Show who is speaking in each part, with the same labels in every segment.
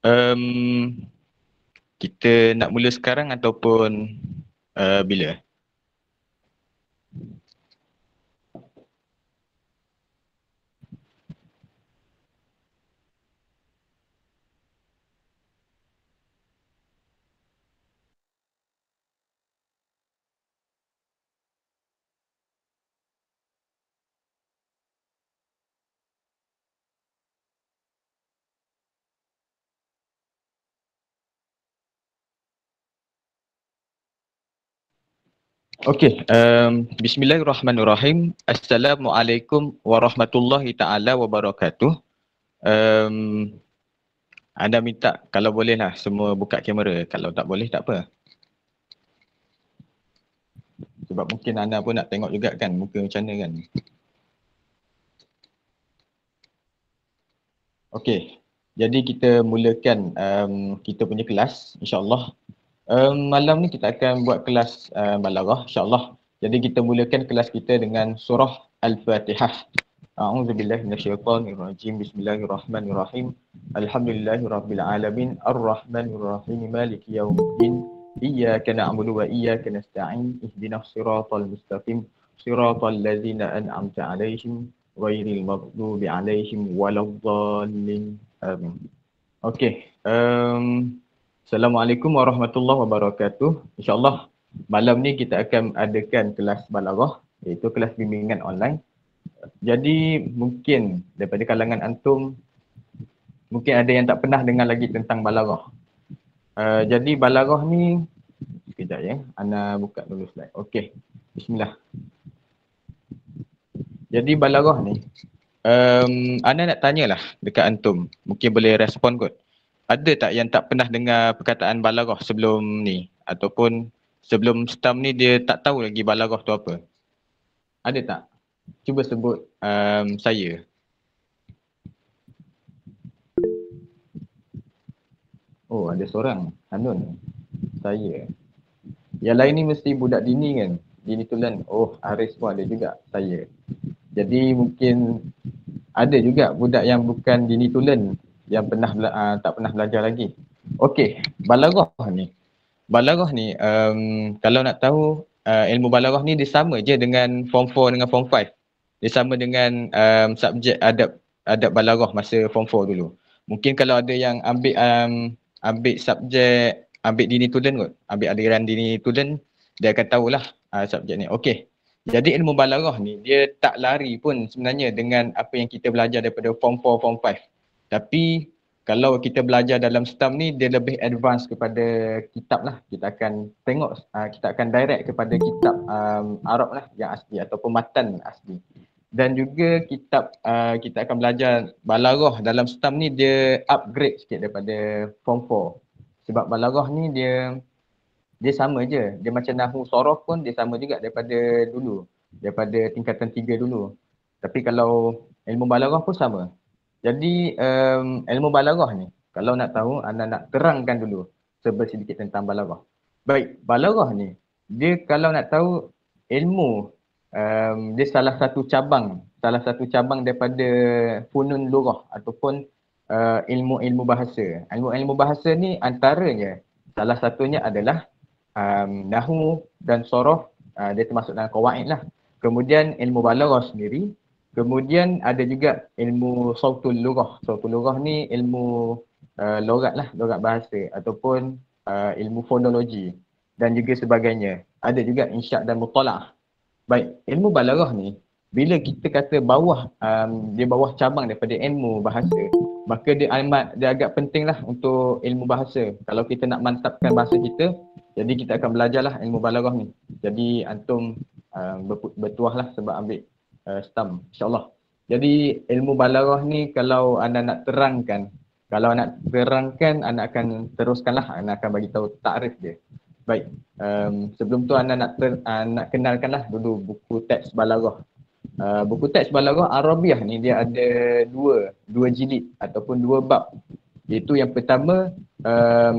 Speaker 1: Um, kita nak mula sekarang ataupun bila? Okey, bismillahirrahmanirrahim. Assalamualaikum warahmatullahi taala wabarakatuh. Um, anda minta kalau bolehlah semua buka kamera. Kalau tak boleh tak apa. Sebab mungkin anda pun nak tengok juga kan muka macam mana kan. Okey. Jadi kita mulakan kita punya kelas insya-Allah. Malam ni kita akan buat kelas balaghah insya-Allah. Jadi kita mulakan kelas kita dengan surah Al-Fatihah. A'udzubillahi minasyaitonirrajim. Bismillahirrahmanirrahim. Alhamdulillahirabbil alamin. Arrahmanirrahim. Maliki yaumiddin. Iyyaka na'budu wa iyyaka nasta'in. Ihdinas siratal mustaqim. Siratal ladzina an'amta 'alaihim ghairil maghdubi 'alaihim waladdallin. Amin. Okey. Assalamualaikum warahmatullahi wabarakatuh. InsyaAllah malam ni kita akan adakan kelas balaghah, iaitu kelas bimbingan online. Jadi mungkin daripada kalangan antum, mungkin ada yang tak pernah dengar lagi tentang balaghah. Jadi balaghah ni, sekejap ya, Ana buka dulu slide. Okey, bismillah. Jadi balaghah ni, Ana nak tanyalah dekat antum, mungkin boleh respon kot. Ada tak yang tak pernah dengar perkataan balaghah sebelum ni? Ataupun sebelum STAM ni dia tak tahu lagi balaghah tu apa? Ada tak? Cuba sebut saya. Oh, ada seorang. Hanun. Saya. Yang lain ni mesti budak dini kan? Dini tulen. Oh, Aris pun ada juga. Saya. Jadi mungkin ada juga budak yang bukan dini tulen yang pernah tak pernah belajar lagi. Okey, balaghah ni. Balaghah ni kalau nak tahu ilmu balaghah ni dia sama je dengan form 4 dengan form 5. Dia sama dengan subjek adab balaghah masa form 4 dulu. Mungkin kalau ada yang ambil subjek ambil dini tulen kot, ambil aliran dini tulen, dia akan tahulah subjek ni. Okey. Jadi ilmu balaghah ni dia tak lari pun sebenarnya dengan apa yang kita belajar daripada form 4 form 5. Tapi kalau kita belajar dalam STAM ni dia lebih advance kepada kitab lah. Kita akan tengok, kita akan direct kepada kitab Arab lah yang asli ataupun matan asli. Dan juga kitab kita akan belajar balaghah dalam STAM ni dia upgrade sikit daripada form 4. Sebab balaghah ni dia sama je. Dia macam nahwu sorof pun dia sama juga daripada dulu. Daripada tingkatan 3 dulu. Tapi kalau ilmu balaghah pun sama. Jadi ilmu balaghah ni, kalau nak tahu, anda nak terangkan dulu sedikit tentang balaghah. Baik, balaghah ni, dia kalau nak tahu ilmu, dia salah satu cabang daripada funun lughah ataupun ilmu-ilmu bahasa. Ilmu-ilmu bahasa ni antaranya, salah satunya adalah nahwu dan sorof, dia termasuk dalam qawaid lah. Kemudian ilmu balaghah sendiri. Kemudian ada juga ilmu sautul lughah. Sautul lughah ni ilmu logat lah, logat bahasa ataupun ilmu fonologi dan juga sebagainya. Ada juga insya' dan mutalaah. Baik, ilmu balaghah ni bila kita kata dia bawah cabang daripada ilmu bahasa, maka dia agak penting lah untuk ilmu bahasa. Kalau kita nak mantapkan bahasa kita, jadi kita akan belajarlah ilmu balaghah ni. Jadi antum bertuah lah sebab ambil STAM insyaAllah. Jadi ilmu balaghah ni kalau anda nak terangkan, anda akan teruskanlah, anda akan bagi tahu takrif dia. Baik, sebelum tu anda nak kenalkanlah dulu buku teks balaghah. Buku teks balaghah Arabiah ni dia ada dua jilid ataupun dua bab. Iaitu yang pertama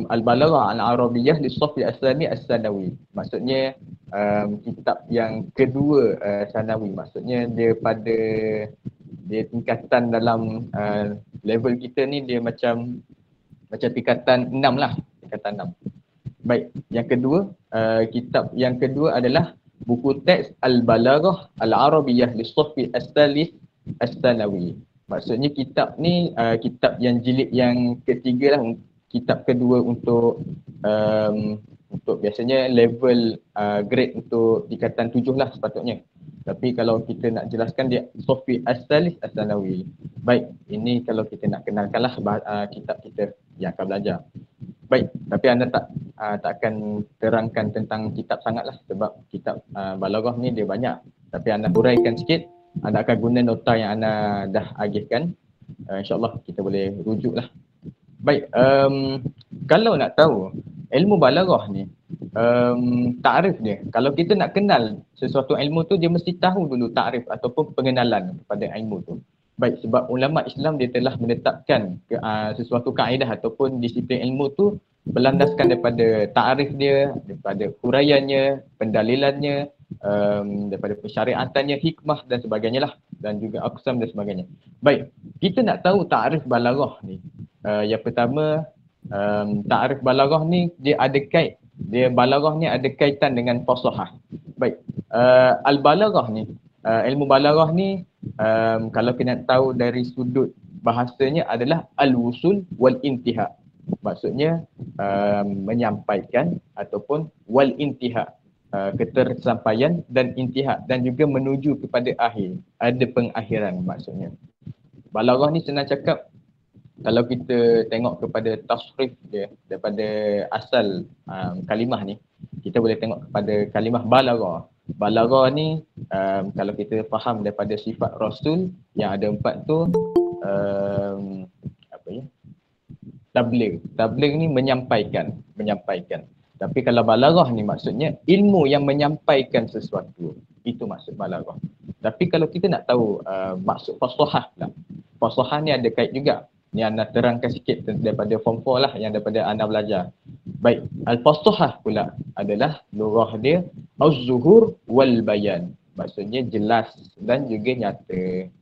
Speaker 1: Al-Balaghah Al-Arabiyah li Safi As-Sani As-Sanawi. Maksudnya kitab yang kedua Sanawi. Maksudnya dia tingkatan dalam level kita ni dia macam Macam tingkatan 6 lah, tingkatan 6. Baik, yang kedua, kitab yang kedua adalah buku teks Al-Balaghah Al-Arabiyyah Lis-Saffi As-Salis As-Sanawi. Maksudnya kitab ni kitab yang jilid yang ketiga lah, kitab kedua untuk biasanya level grade untuk tingkatan 7 lah sepatutnya. Tapi kalau kita nak jelaskan dia Saffi As-Salis As-Sanawi. Baik, ini kalau kita nak kenalkanlah kitab kita yang akan belajar. Baik, tapi anda tak akan terangkan tentang kitab sangatlah sebab kitab Balaghah ni dia banyak. Tapi anda huraikan sikit, anda akan guna nota yang anda dah agihkan. InsyaAllah kita boleh rujuklah. Baik, kalau nak tahu ilmu Balaghah ni, takrif dia. Kalau kita nak kenal sesuatu ilmu tu, dia mesti tahu dulu takrif ataupun pengenalan kepada ilmu tu. Baik, sebab ulama Islam dia telah menetapkan sesuatu kaedah ataupun disiplin ilmu tu berlandaskan daripada takrif dia, daripada huraiannya, pendalilannya, daripada pensyariatannya, hikmah dan sebagainya lah, dan juga aqsam dan sebagainya. Baik, kita nak tahu takrif Balaghah ni. Yang pertama, takrif Balaghah ni Balaghah ni ada kaitan dengan fasahah. Baik, Al-Balaghah ni, ilmu Balaghah ni kalau kita nak tahu dari sudut bahasanya adalah al-wusul wal-intiha. Maksudnya menyampaikan ataupun wal-intiha, ketersampaian dan intiha, dan juga menuju kepada akhir, ada pengakhiran maksudnya. Balaghah ni senang cakap, kalau kita tengok kepada tasrif dia daripada asal kalimah ni, kita boleh tengok kepada kalimah balaghah. Balaghah ni kalau kita faham daripada sifat Rasul yang ada 4 tu, tabligh. Tabligh ni menyampaikan. Tapi kalau balaghah ni maksudnya ilmu yang menyampaikan sesuatu. Itu maksud balaghah. Tapi kalau kita nak tahu maksud fasahah pula. Fasahah ni ada kait juga. Ni anda terangkan sikit daripada form 4 lah yang daripada anda belajar. Baik, al-fasahah pula adalah lugah dia az-zuhur wal bayan. Maksudnya jelas dan juga nyata.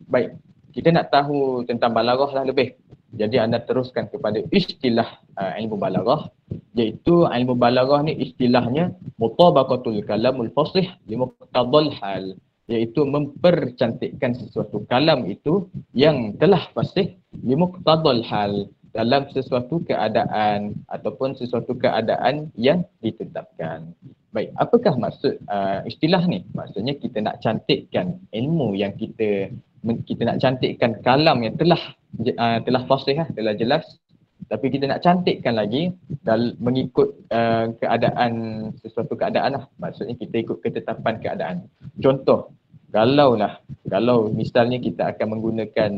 Speaker 1: Baik, kita nak tahu tentang balaghah lah lebih. Jadi anda teruskan kepada istilah ilmu balaghah, iaitu ilmu balaghah ni istilahnya mutabaqatul kalamul fasih li muqtadal hal, iaitu mempercantikkan sesuatu kalam itu yang telah fasih li muqtadal hal, dalam sesuatu keadaan ataupun sesuatu keadaan yang ditetapkan. Baik, apakah maksud istilah ni? Maksudnya kita nak cantikkan ilmu yang kita nak cantikkan kalam yang telah fasih, telah jelas, tapi kita nak cantikkan lagi mengikut keadaan, sesuatu keadaan lah. Maksudnya kita ikut ketetapan keadaan. Contoh, kalau misalnya kita akan menggunakan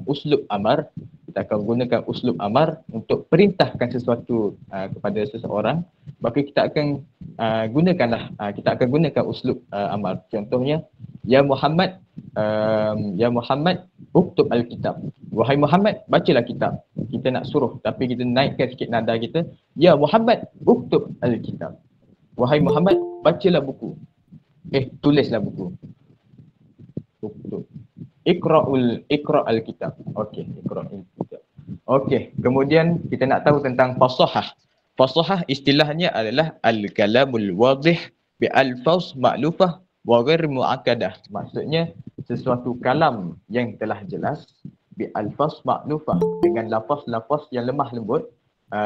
Speaker 1: uslub amar, kita akan gunakan uslub amar untuk perintahkan sesuatu kepada seseorang, maka kita akan gunakan uslub amar. Contohnya, ya Muhammad uktub al-kitab. Wahai Muhammad, bacalah kitab. Kita nak suruh tapi kita naikkan sikit nada kita, ya Muhammad uktub al-kitab. Wahai Muhammad, bacalah buku. Tulislah buku. Uktub. Iqra al-kitab. Okey, iqra al-kitab. Okey, kemudian kita nak tahu tentang fasahah. Fasahah istilahnya adalah al-kalamul wadih bi alfaz ma'lufah wa ghair mu'akkadah. Maksudnya sesuatu kalam yang telah jelas bi alfaz ma'lufah, dengan lafaz-lafaz yang lemah lembut,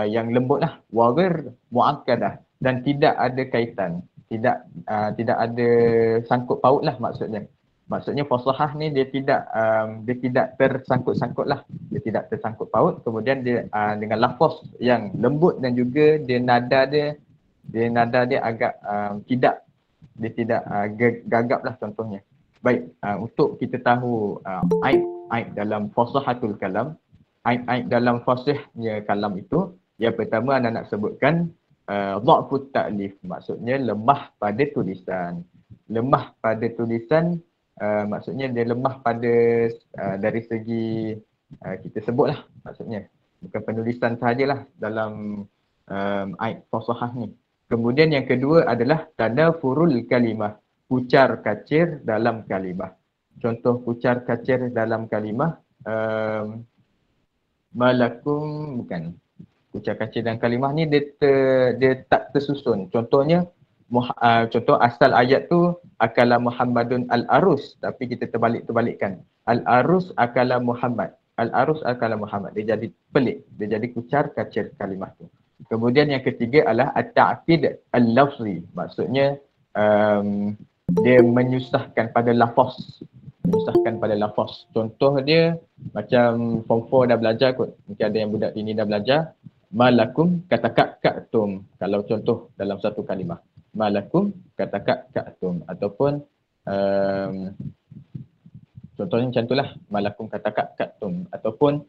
Speaker 1: yang lembut lah, wa ghair mu'akkadah, dan tidak ada kaitan, tidak ada sangkut paut lah maksudnya. Maksudnya fasahah ni dia tidak tersangkut-sangkut lah. Dia tidak tersangkut paut. Kemudian dia dengan lafaz yang lembut, dan juga dia nada dia agak tidak gagap lah contohnya. Baik, untuk kita tahu aib dalam fasahatul kalam, aib dalam fasihnya kalam itu, yang pertama anda nak sebutkan dha'fut ta'lif, maksudnya lemah pada tulisan. Lemah pada tulisan maksudnya dia lemah pada dari segi kita sebutlah, maksudnya bukan penulisan sahajalah dalam aib fasahah ni. Kemudian yang kedua adalah tadafurul kalimah, pucar kacir dalam kalimah. Contoh pucar kacir dalam kalimah, Malakum bukan. Kucar kacir dan kalimah ni dia tak tersusun. Contohnya contoh asal ayat tu akala Muhammadun al-arus, tapi kita terbalikkan. Al-arus akala Muhammad. Al-arus akala Muhammad. Dia jadi pelik. Dia jadi kucar kacir kalimah tu. Kemudian yang ketiga adalah at-ta'qid al-lafzi. Maksudnya dia menyusahkan pada lafaz. Menyusahkan pada lafaz. Contoh dia macam form 4 dah belajar kot. Mungkin ada yang budak ini dah belajar. Malakum katakaktum. Kalau contoh dalam satu kalimah. Malakum katakaktum. Ataupun contohnya macam itulah. Malakum katakaktum. Ataupun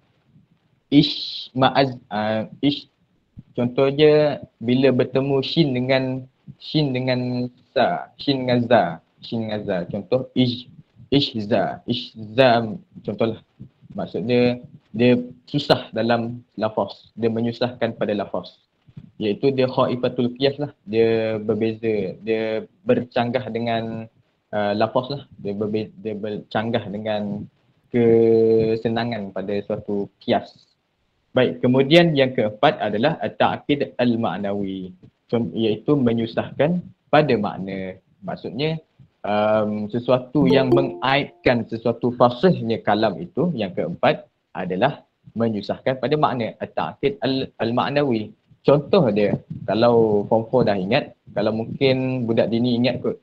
Speaker 1: contohnya bila bertemu shin dengan sa. Shin dengan za. Contoh ishza. Contohlah. Maksudnya dia susah dalam lafaz. Dia menyusahkan pada lafaz. Iaitu dia khaifatul qiyas lah. Dia berbeza. Dia bercanggah dengan lafaz lah. Dia bercanggah dengan kesenangan pada suatu qiyas. Baik, kemudian yang keempat adalah at-ta'qid al-ma'nawi. Iaitu menyusahkan pada makna. Maksudnya sesuatu yang mengaitkan sesuatu fasihnya kalam itu, yang keempat adalah menyusahkan pada makna, at-ta'qid al-ma'nawi. Contoh dia, kalau form 4 dah ingat, kalau mungkin budak dini ingat kot,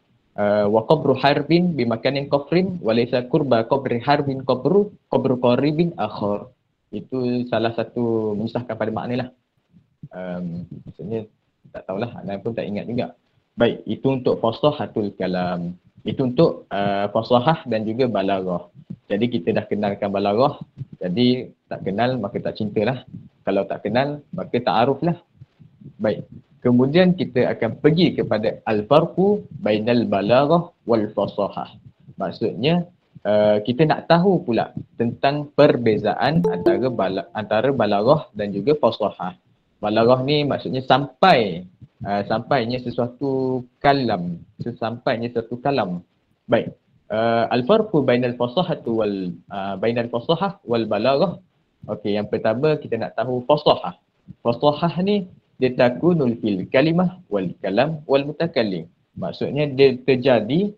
Speaker 1: wa qabru harbin bimakanin kufrin wa laysa qurba qabri harbin qabru qaribin akhar. Itu salah satu menyusahkan pada makna lah. Maksudnya tak tahulah, Anan pun tak ingat juga. Baik, itu untuk fasahatul kalam. Itu untuk fasahah dan juga balaghah. Jadi kita dah kenalkan balaghah. Jadi tak kenal maka tak cintalah. Kalau tak kenal maka ta'aruf lah. Baik. Kemudian kita akan pergi kepada al-farqu bainal balaghah wal fasahah. Maksudnya kita nak tahu pula tentang perbezaan antara balaghah dan juga fasahah. Balaghah ni maksudnya sampainya sesuatu kalam, sesampainya satu kalam. Baik. Al-farqu bainal fasahah wal balaghah. Okey, yang pertama kita nak tahu fasahah. Fasahah ni dia takunul fil kalimah wal kalam wal mutakallim. Maksudnya dia terjadi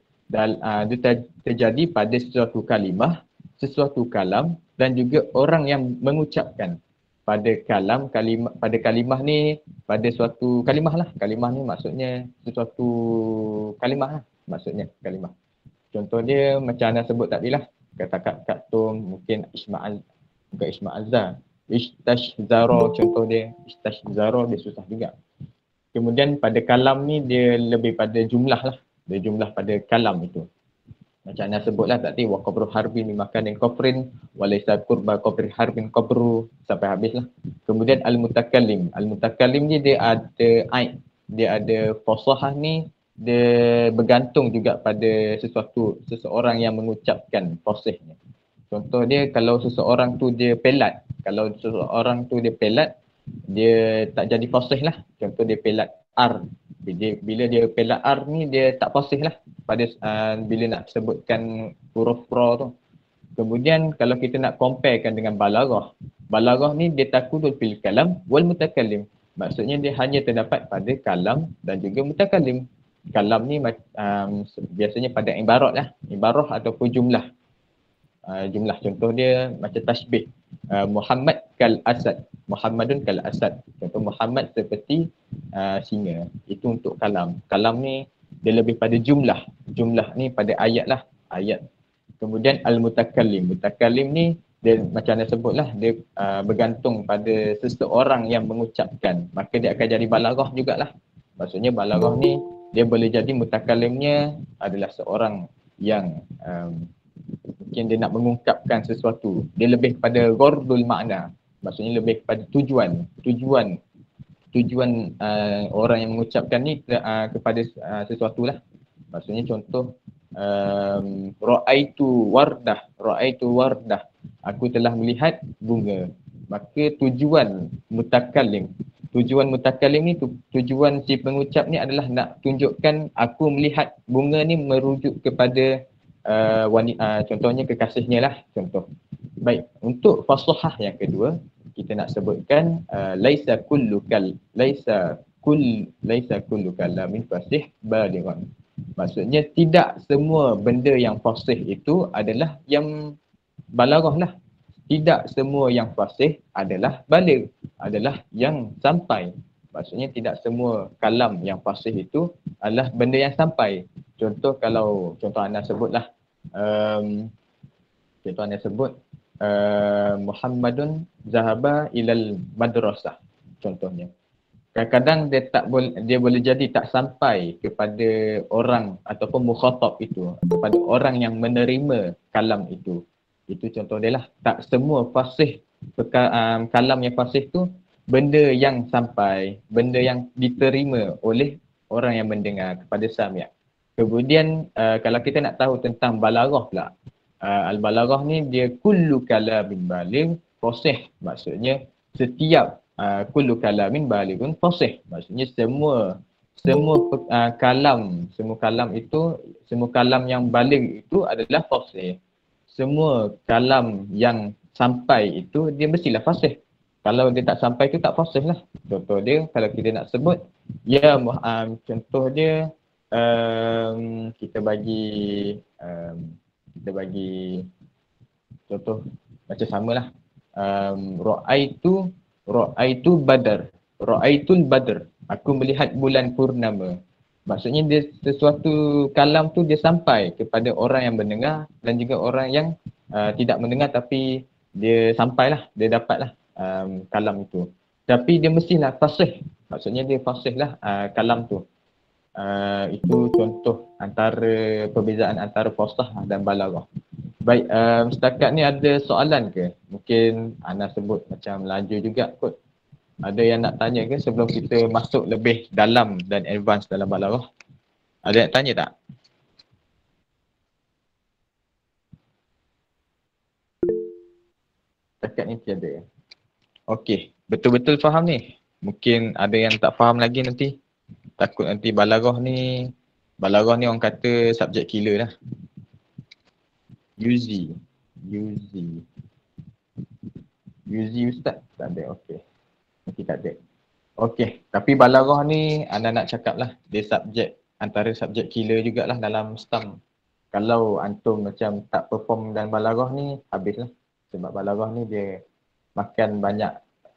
Speaker 1: terjadi pada sesuatu kalimah, sesuatu kalam dan juga orang yang mengucapkan. Pada kalimah ni, pada suatu kalimah lah. Kalimah ni maksudnya sesuatu kalimah lah. Maksudnya kalimah. Contoh dia macam Ana sebut tadi lah. Kata-kata mungkin Isma'azza. Istashzara contoh dia. Istashzara dia susah juga. Kemudian pada kalam ni dia lebih pada jumlah lah. Dia jumlah pada kalam itu. Macam Ana sebutlah tadi, wa qabru harbin bimakanin kufrin wa laysa qurba qabri harbin qabru, sampai habislah. Kemudian al-mutakallim. Al-mutakallim ni dia ada dia ada fasahah ni, dia bergantung juga pada seseorang yang mengucapkan fasihnya. Contoh dia kalau seseorang tu dia pelat. Kalau seseorang tu dia pelat, dia tak jadi fasih lah. Contoh dia pelat R. Bila dia pelat R ni dia tak fasih lah pada bila nak sebutkan huruf ra tu. Kemudian kalau kita nak comparekan dengan balaghah. Balaghah ni dia takudul fil kalam wal mutakallim. Maksudnya dia hanya terdapat pada kalam dan juga mutakallim. Kalam ni biasanya pada ibarat lah. Ibarah ataupun jumlah. Jumlah contoh dia macam tasbih. Muhammad kal asad. Muhammadun kal asad. Contoh Muhammad seperti singa. Itu untuk kalam. Kalam ni dia lebih pada jumlah. Jumlah ni pada ayat lah. Ayat. Kemudian al-mutakallim. Mutakallim ni dia macam Anda sebutlah, dia bergantung pada seseorang yang mengucapkan. Maka dia akan jadi balaghah jugalah. Maksudnya balaghah ni dia boleh jadi mutakallimnya adalah seorang yang mungkin dia nak mengungkapkan sesuatu. Dia lebih pada ghardul makna. Maksudnya lebih kepada tujuan orang yang mengucapkan ni kepada sesuatu lah. Maksudnya contoh ra'aitu wardah. Aku telah melihat bunga. Maka tujuan mutakallim ni tujuan si pengucap ni adalah nak tunjukkan aku melihat bunga ni merujuk kepada wanita, contohnya kekasihnya lah contoh. Baik, untuk fasahah yang kedua, kita nak sebutkan laisa kullu kalamin fasih balighan. Maksudnya tidak semua benda yang fasih itu adalah yang balaghah lah. Tidak semua yang fasih adalah baligh, adalah yang sampai. Maksudnya tidak semua kalam yang fasih itu adalah benda yang sampai. Contoh anda sebutlah, contoh anda sebut Muhammadun zahaba ilal madrasah contohnya. Kadang-kadang dia boleh jadi tak sampai kepada orang ataupun mukhatab itu, kepada orang yang menerima kalam itu. Itu contoh dia lah. Tak semua fasih, kalam yang fasih tu benda yang sampai, benda yang diterima oleh orang yang mendengar kepada sami'. Kemudian kalau kita nak tahu tentang balaghah pula, al-balaghah ni dia kullu kalamin baligh fasih. Maksudnya setiap kullu kalamin balighun fasih. Maksudnya semua semua kalam yang baligh itu adalah fasih. Semua kalam yang sampai itu dia mestilah fasih. Kalau dia tak sampai itu tak fasih lah. Contoh dia kalau kita nak sebut contoh dia kita bagi contoh macam samalah. Ra'aitul badr. Aku melihat bulan purnama. Maksudnya dia sesuatu kalam tu dia sampai kepada orang yang mendengar dan juga orang yang tidak mendengar tapi dia sampailah, dia dapatlah kalam itu. Tapi dia mestilah fasih. Maksudnya dia fasih lah kalam tu. Itu contoh antara perbezaan antara fasah dan balaghah. Baik, setakat ni ada soalan ke? Mungkin Ana sebut macam laju juga kot. Ada yang nak tanya ke sebelum kita masuk lebih dalam dan advance dalam balaghah? Ada yang tanya tak? Setakat ni tiada. Okey, betul-betul faham ni? Mungkin ada yang tak faham lagi nanti. Takut nanti balaghah ni orang kata subjek killer lah. Yuzi Ustaz? Tak ada, okey. Nanti tak ada. Okey, tapi balaghah ni anda nak cakap lah, dia antara subjek killer jugalah dalam STAM. Kalau antum macam tak perform dan balaghah ni, habislah. Sebab balaghah ni dia makan banyak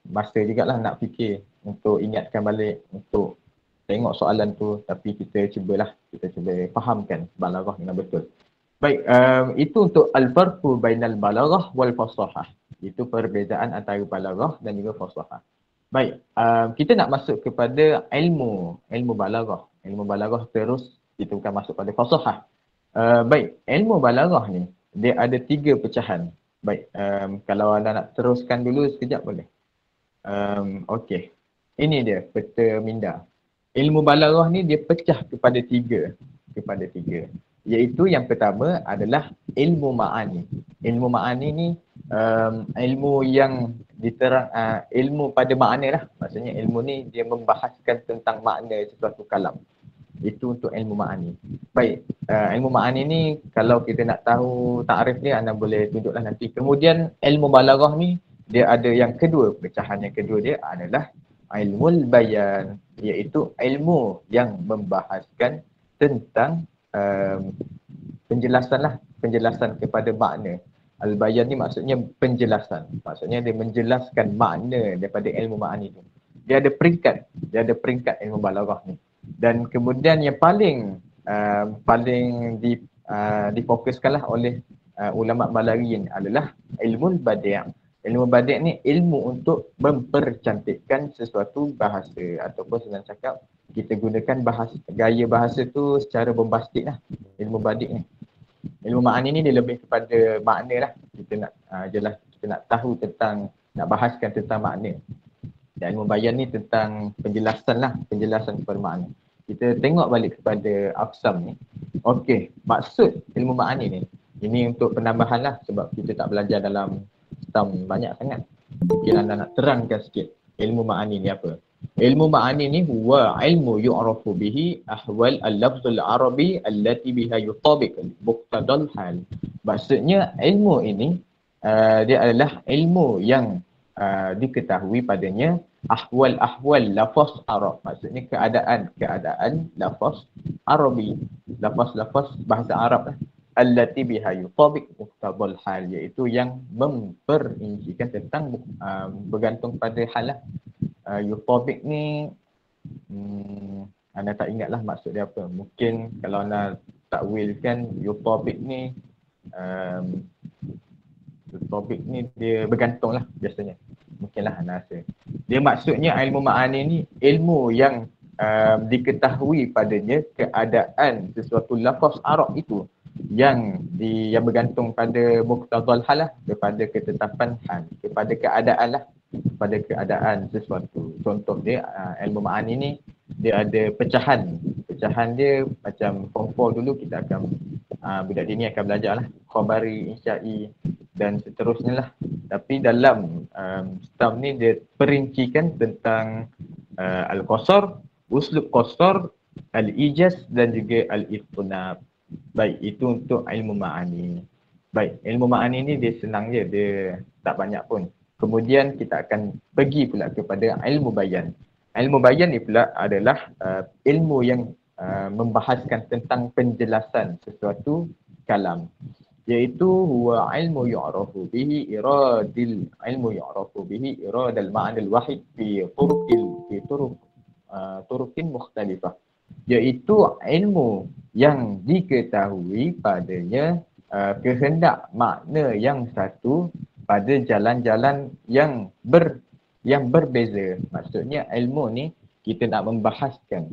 Speaker 1: masa jugalah nak fikir untuk ingatkan balik, untuk tengok soalan tu, tapi kita cuba fahamkan balaghah dengan betul. Baik, itu untuk al-farqu bainal balaghah wal fasahah. Itu perbezaan antara balaghah dan juga fasahah. Baik, kita nak masuk kepada ilmu balaghah. Ilmu balaghah terus kita bukan masuk pada fasahah. Baik, ilmu balaghah ni dia ada 3 pecahan. Baik, kalau anda nak teruskan dulu sekejap boleh. Okey. Ini dia peta minda. Ilmu balaghah ni dia pecah kepada 3. Iaitu yang pertama adalah ilmu ma'ani. Ilmu ma'ani ni ilmu yang ilmu pada makna lah. Maksudnya ilmu ni dia membahaskan tentang makna sesuatu kalam. Itu untuk ilmu ma'ani. Baik, ilmu ma'ani ni kalau kita nak tahu takrif dia anda boleh tunjuklah nanti. Kemudian ilmu balaghah ni dia ada yang kedua, pecahan yang kedua dia adalah ilmu bayan, iaitu ilmu yang membahaskan tentang penjelasan kepada makna. Al-bayan ni maksudnya penjelasan. Maksudnya dia menjelaskan makna daripada ilmu ma'ani tu. Dia ada peringkat ilmu balaghah ni. Dan kemudian yang paling difokuskanlah oleh ulama balaghiyin adalah ilmu badi'. Ilmu badi' ni ilmu untuk mempercantikkan sesuatu bahasa ataupun senang cakap kita gunakan gaya bahasa tu secara bombastik lah. Ilmu badi' ni. Ilmu ma'ani ni dia lebih kepada makna lah. Kita nak tahu nak bahaskan tentang makna. Dan ilmu bayan ni tentang penjelasan kepada makna. Kita tengok balik kepada aqsam ni. Okey, maksud ilmu ma'ani ni. Ini untuk penambahan lah sebab kita tak belajar dalam STAM banyak sangat. Mungkin anda nak terangkan sikit ilmu ma'ani ni apa. Ilmu ma'ani ni huwa ilmu yu'rafu bihi ahwal al-lafzul arabi allati biha yutabiq muqtadal hal. Maksudnya ilmu ini dia adalah ilmu yang diketahui padanya ahwal-ahwal lafaz Arab. Maksudnya keadaan lafaz Arabi, lafaz-lafaz bahasa Arab lah. Allati biha yutabiq muqtadal hal, iaitu yang memperincikan tentang bergantung pada hal lah. Yutabiq ni anda tak ingatlah maksud dia apa. Mungkin kalau anda takwilkan yutabiq ni topik ni dia bergantung lah biasanya. Mungkinlah anda rasa. Dia maksudnya ilmu ma'ani ni ilmu yang diketahui padanya keadaan sesuatu lafaz Arab itu yang bergantung pada muqtadal hal lah, kepada ketetapan hal, kepada keadaan lah, kepada keadaan sesuatu. Contoh dia ilmu ma'ani ni dia ada pecahan. Pecahan dia macam form 4 dulu kita akan budak dini akan belajar lah khabari, insya'i dan seterusnya lah. Tapi dalam stam ni dia perincikan tentang al-qasar, uslub qasar, al-ijaz dan juga al-ithnab. Baik, itu untuk ilmu ma'ani. Baik, ilmu ma'ani ni dia senang je, dia tak banyak pun. Kemudian kita akan pergi pula kepada ilmu bayan. Ilmu bayan ni pula adalah ilmu yang membahaskan tentang penjelasan sesuatu kalam, iaitu huwa ilmu yu'rafu bihi iradal ma'anil wahid fi turukin mukhtalifah, iaitu ilmu yang diketahui padanya kehendak makna yang satu pada jalan-jalan yang berbeza. Maksudnya ilmu ni kita nak membahaskan,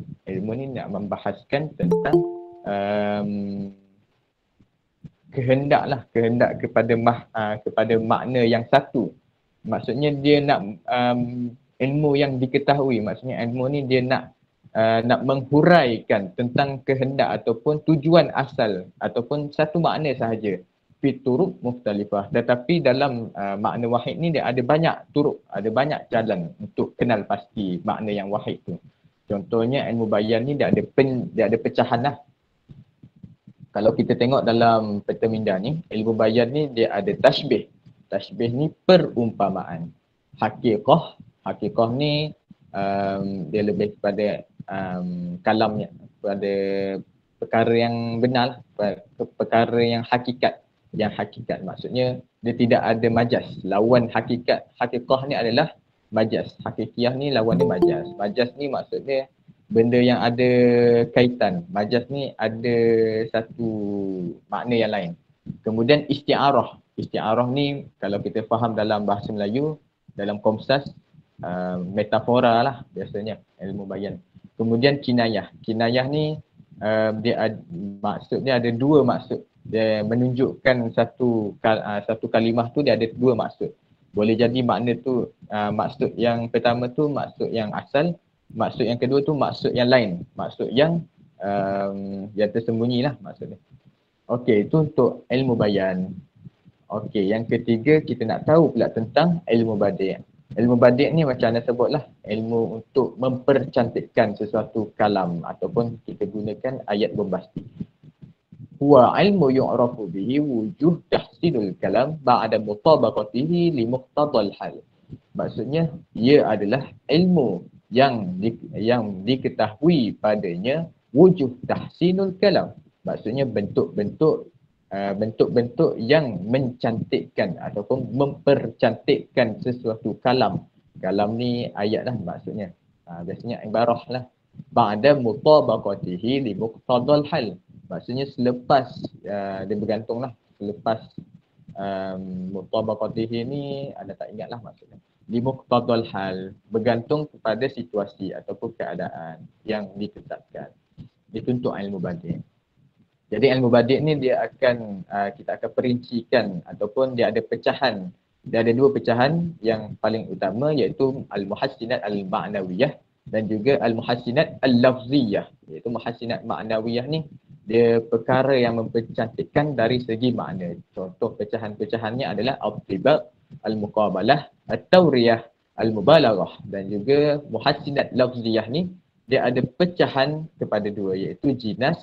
Speaker 1: tentang kehendak kepada makna yang satu. Maksudnya dia nak ilmu yang diketahui, maksudnya ilmu ni dia nak menghuraikan tentang kehendak ataupun tujuan asal ataupun satu makna sahaja fituruk mukhtalifah, tetapi dalam makna wahid ni dia ada banyak turuk, ada banyak jalan untuk kenal pasti makna yang wahid tu. Contohnya ilmu bayan ni dia ada pecahan lah. Kalau kita tengok dalam peta minda ni, ilmu bayan ni dia ada tashbih. Tashbih ni perumpamaan. Haqiqah ni dia lebih kepada kalamnya, pada perkara yang benar, perkara yang hakikat. Yang hakikat maksudnya dia tidak ada majaz. Lawan haqiqah ni adalah majaz. Hakikiah ni lawan dia majaz. Majaz ni maksudnya benda yang ada kaitan. Majaz ni ada satu makna yang lain. Kemudian isti'arah. Isti'arah ni kalau kita faham dalam bahasa Melayu, dalam Komsas, metafora lah biasanya ilmu bayan. Kemudian kinayah. Kinayah ni maksud dia ada dua maksud. Dia menunjukkan satu kalimah tu dia ada dua maksud. Boleh jadi makna tu maksud yang pertama tu maksud yang asal, maksud yang kedua tu maksud yang lain, maksud yang tersembunyi lah maksudnya. Okey, itu untuk ilmu bayan. Okey, yang ketiga kita nak tahu pula tentang ilmu badi'. Ilmu badi' ni macam anda sebut lah, ilmu untuk mempercantikkan sesuatu kalam ataupun kita gunakan ayat bombastik. Huwa ilmu yu'rafu bihi wujuh tahsinul kalam ba'da mutabaqatihi li muqtadal hal. Maksudnya ia adalah ilmu yang diketahui padanya wujuh tahsinul kalam. Maksudnya bentuk-bentuk yang mencantikkan ataupun mempercantikkan sesuatu kalam. Kalam ni ayat lah maksudnya. Biasanya ibarah lah. Ba'da mutabaqatihi li muqtadal hal. Maksudnya selepas dia bergantung lah. Selepas mutabaqatihi ni anda tak ingat lah maksudnya. Li muqtadal hal, bergantung kepada situasi ataupun keadaan yang ditetapkan. Itu untuk ilmu badi'. Jadi ilmu badi' ni dia akan kita akan perincikan ataupun dia ada pecahan. Dia ada dua pecahan yang paling utama, iaitu al-muhassinat al-ma'nawiyah dan juga al-muhassinat al-lafziyah. Iaitu muhassinat ma'nawiyah ni dia perkara yang mempercantikkan dari segi makna. Contoh pecahan-pecahannya adalah al-tibaq, al-muqabalah, al-tawriyah, al-mubalaghah, dan juga muhassinat lafziyah ni dia ada pecahan kepada dua, iaitu jinas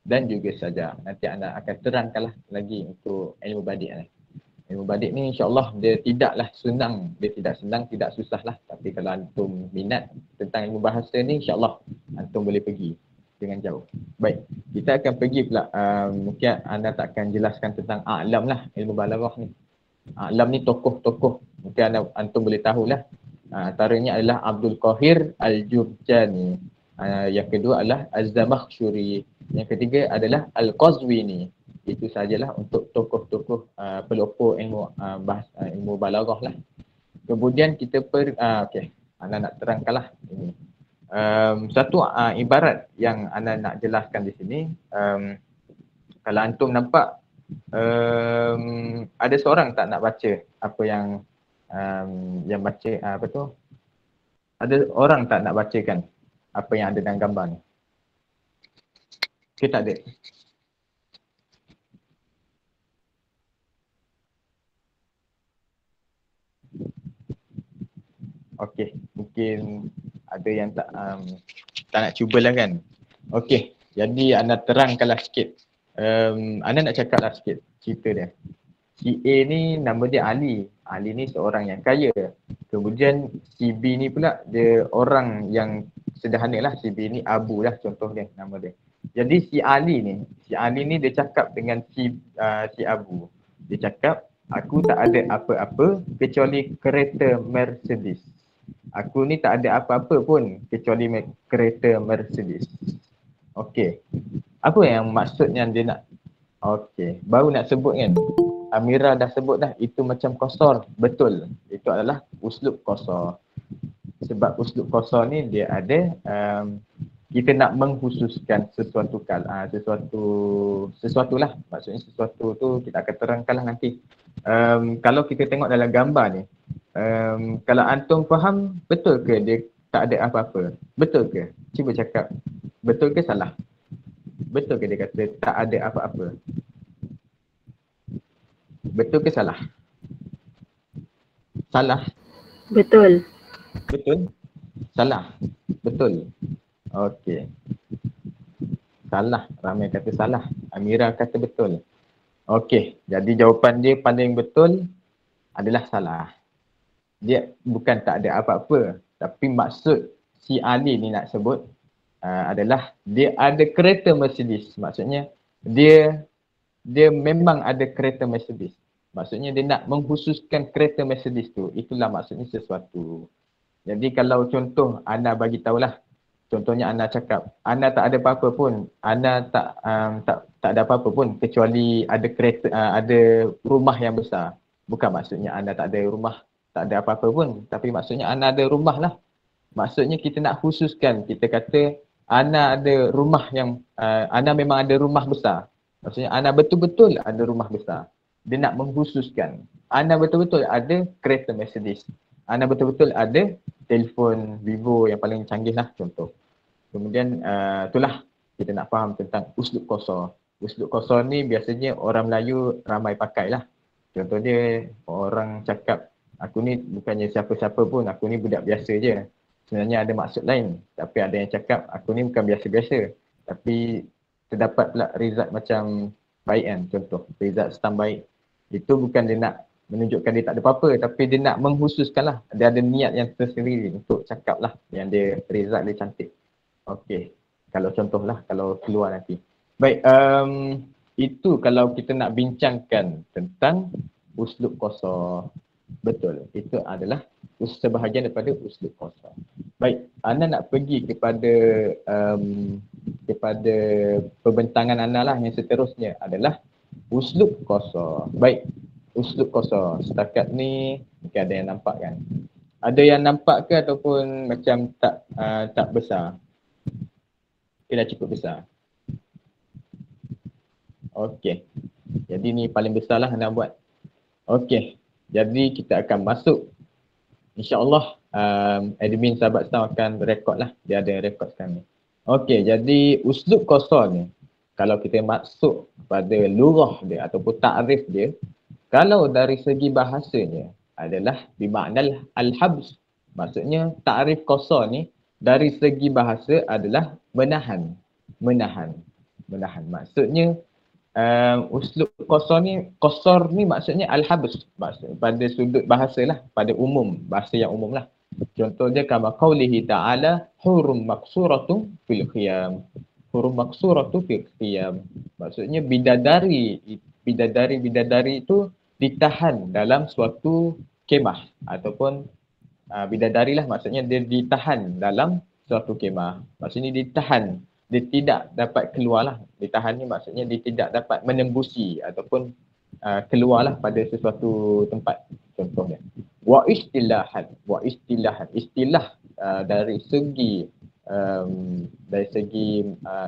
Speaker 1: dan juga saja. Nanti anda akan terangkanlah lagi untuk ilmu badi' ni. Ilmu badik ni insyaAllah dia tidaklah senang, dia tidak senang, tidak susah lah. Tapi kalau antum minat tentang ilmu bahasa ni, insyaAllah antum boleh pergi dengan jauh. Baik, kita akan pergi pula, mungkin anda tak akan jelaskan tentang a'lam lah, ilmu balaghah ni. A'lam ni tokoh-tokoh, mungkin antum boleh tahulah. Antaranya adalah Abdul Qahir Al-Jurjani. Yang kedua adalah Az-Zamakhsyuri. Yang ketiga adalah Al-Qazwini. Itu sajalah untuk tokoh-tokoh pelopor ilmu ilmu balaghah lah. Kemudian kita okey, ana nak terangkanlah ini. Satu ibarat yang ana nak jelaskan di sini, kalau antum nampak ada seorang tak nak baca apa yang baca apa tu? Ada orang tak nak bacakan apa yang ada dalam gambar ni? Kita tak ada. Okey, mungkin ada yang tak nak cubalah kan. Okey, jadi anda terangkanlah sikit. Anda nak cakaplah sikit cerita dia. Si A ni nama dia Ali. Ali ni seorang yang kaya. Kemudian si B ni pula dia orang yang sederhana lah. Si B ni Abu lah contoh dia, nama dia. Jadi si Ali ni dia cakap dengan si Abu. Dia cakap, aku tak ada apa-apa kecuali kereta Mercedes. Aku ni tak ada apa-apa pun kecuali kereta Mercedes. Okey. Apa yang maksudnya dia nak? Okey, baru nak sebut kan. Amira dah sebut dah, itu macam qasar. Betul. Itu adalah uslub qasar. Sebab uslub qasar ni dia ada kita nak mengkhususkan sesuatu lah. Maksudnya sesuatu tu kita akan terangkanlah nanti. Kalau kita tengok dalam gambar ni, kalau antum faham, betul ke dia tak ada apa-apa? Betul ke? Cuba cakap. Betul ke salah? Betul ke dia kata tak ada apa-apa? Betul ke salah? Salah?
Speaker 2: Betul.
Speaker 1: Betul? Salah? Betul? Okey. Salah. Ramai kata salah. Amira kata betul. Okey. Jadi jawapan dia paling betul adalah salah. Dia bukan tak ada apa-apa. Tapi maksud si Ali ni nak sebut adalah dia ada kereta Mercedes. Maksudnya dia memang ada kereta Mercedes. Maksudnya dia nak mengkhususkan kereta Mercedes tu. Itulah maksudnya sesuatu. Jadi kalau contoh Ana bagi tahulah. Contohnya Ana cakap, Ana tak ada apa-apa pun. Ana tak ada apa-apa pun kecuali ada kereta, ada rumah yang besar. Bukan maksudnya Ana tak ada rumah, tak ada apa-apa pun. Tapi maksudnya Ana ada rumah lah. Maksudnya kita nak khususkan. Kita kata Ana ada rumah yang, Ana memang ada rumah besar. Maksudnya Ana betul-betul ada rumah besar. Dia nak mengkhususkan. Ana betul-betul ada kereta Mercedes. Ana betul-betul ada telefon Vivo yang paling canggih lah contoh. Kemudian itulah kita nak faham tentang uslub qasar. Uslub qasar ni biasanya orang Melayu ramai pakai lah. Contoh dia orang cakap, aku ni bukannya siapa-siapa pun, aku ni budak biasa je. Sebenarnya ada maksud lain. Tapi ada yang cakap, aku ni bukan biasa-biasa. Tapi terdapat pula result macam baik kan, contoh. Result stam baik. Itu bukan dia nak menunjukkan dia tak ada apa-apa, tapi dia nak mengkhususkan lah. Dia ada niat yang tersendiri untuk cakap lah yang dia result dia cantik. Okey, kalau contoh lah, kalau keluar nanti. Baik, itu kalau kita nak bincangkan tentang uslub qasar. Betul, itu adalah sebahagian daripada uslub qasar. Baik, Ana nak pergi kepada pembentangan Ana lah yang seterusnya adalah uslub qasar. Baik, uslub qasar. Setakat ni mungkin ada yang nampak kan? Ada yang nampak ke ataupun macam tak besar? Dia dah cukup besar. Okey. Jadi ni paling besar lah nak buat. Okey. Jadi kita akan masuk. InsyaAllah admin sahabat Stam akan rekod lah. Dia ada rekod sekarang ni. Okey. Jadi uslub qasar ni, kalau kita masuk pada lurah dia ataupun ta'rif dia, kalau dari segi bahasanya adalah bimakna al-habs. Maksudnya ta'rif qasar ni dari segi bahasa adalah menahan. Menahan. Maksudnya Uslub qasar ni maksudnya al-habs, maksud pada sudut bahasa lah, pada umum, bahasa yang umum lah. Contoh dia kama qaulihi ta'ala hurum maqsuratun fil khiyam. Hurum maqsuratu fil khiyam. Maksudnya bidadari itu ditahan dalam suatu kemah ataupun bidadari lah, maksudnya dia ditahan dalam suatu kemah. Maksudnya ditahan, dia tidak dapat keluar lah. Ditahan ni maksudnya dia tidak dapat menembusi ataupun keluarlah pada sesuatu tempat. Contohnya wa istilahan istilah dari segi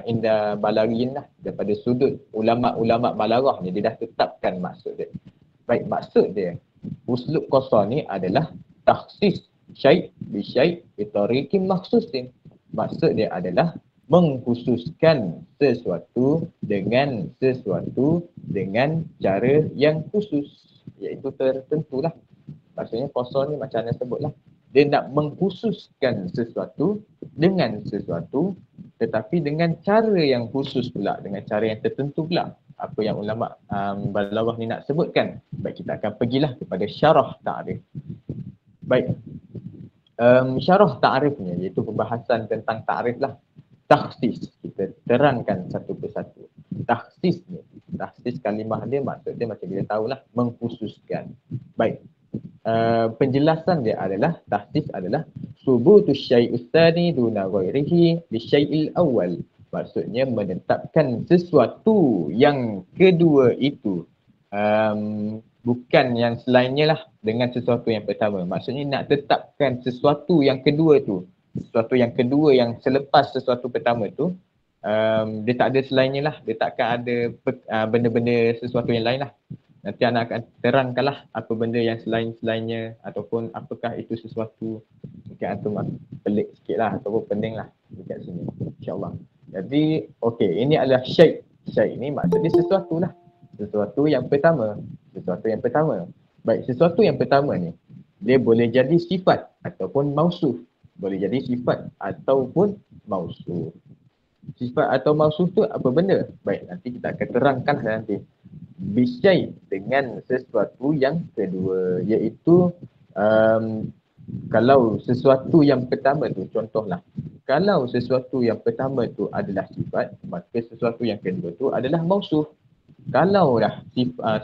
Speaker 1: indah balaghin lah, daripada sudut ulama-ulama balaghah ni dia dah tetapkan maksud dia. Baik, maksud dia uslub qasar ni adalah takhsis syai' bi syai' bi tariqin makhsusin. Maksud dia adalah mengkhususkan sesuatu dengan cara yang khusus, iaitu tertentulah. Maksudnya qasar ni macam mana sebutlah, dia nak mengkhususkan sesuatu dengan sesuatu tetapi dengan cara yang khusus pula, dengan cara yang tertentu pula. Apa yang ulama balaghah ni nak sebutkan. Baik, kita akan pergilah kepada syarah ta'rif. Baik, syarah ta'rifnya iaitu pembahasan tentang ta'rif lah. Takhsis, kita terangkan satu persatu. Takhsis ni, takhsis kalimah dia maksud dia macam kita tahulah, mengkhususkan. Baik, penjelasan dia adalah, takhsis adalah subutu syai'us tsani duna ghairihi li syai'il awwal. Maksudnya menetapkan sesuatu yang kedua itu bukan yang selainnya lah dengan sesuatu yang pertama. Maksudnya nak tetapkan sesuatu yang kedua tu, sesuatu yang kedua yang selepas sesuatu pertama tu, dia tak ada selainnya lah. Dia takkan ada benda-benda sesuatu yang lain lah. Nanti anak akan terangkanlah apa benda yang selain-selainnya ataupun apakah itu sesuatu. Mungkin antum pelik sikit lah ataupun pening lah dekat sini, insyaAllah. Jadi, okey, ini adalah syai'. Syai' ni maksudnya sesuatu lah. Sesuatu yang pertama. Baik, sesuatu yang pertama ni, dia boleh jadi sifat ataupun mausuf. Boleh jadi sifat ataupun mausuf. Sifat atau mausuf tu apa benda? Baik, nanti kita akan terangkan nanti. Bisyai' dengan sesuatu yang kedua, iaitu kalau sesuatu yang pertama tu, contohlah, kalau sesuatu yang pertama tu adalah sifat, maka sesuatu yang kedua tu adalah mausuf. Kalau dah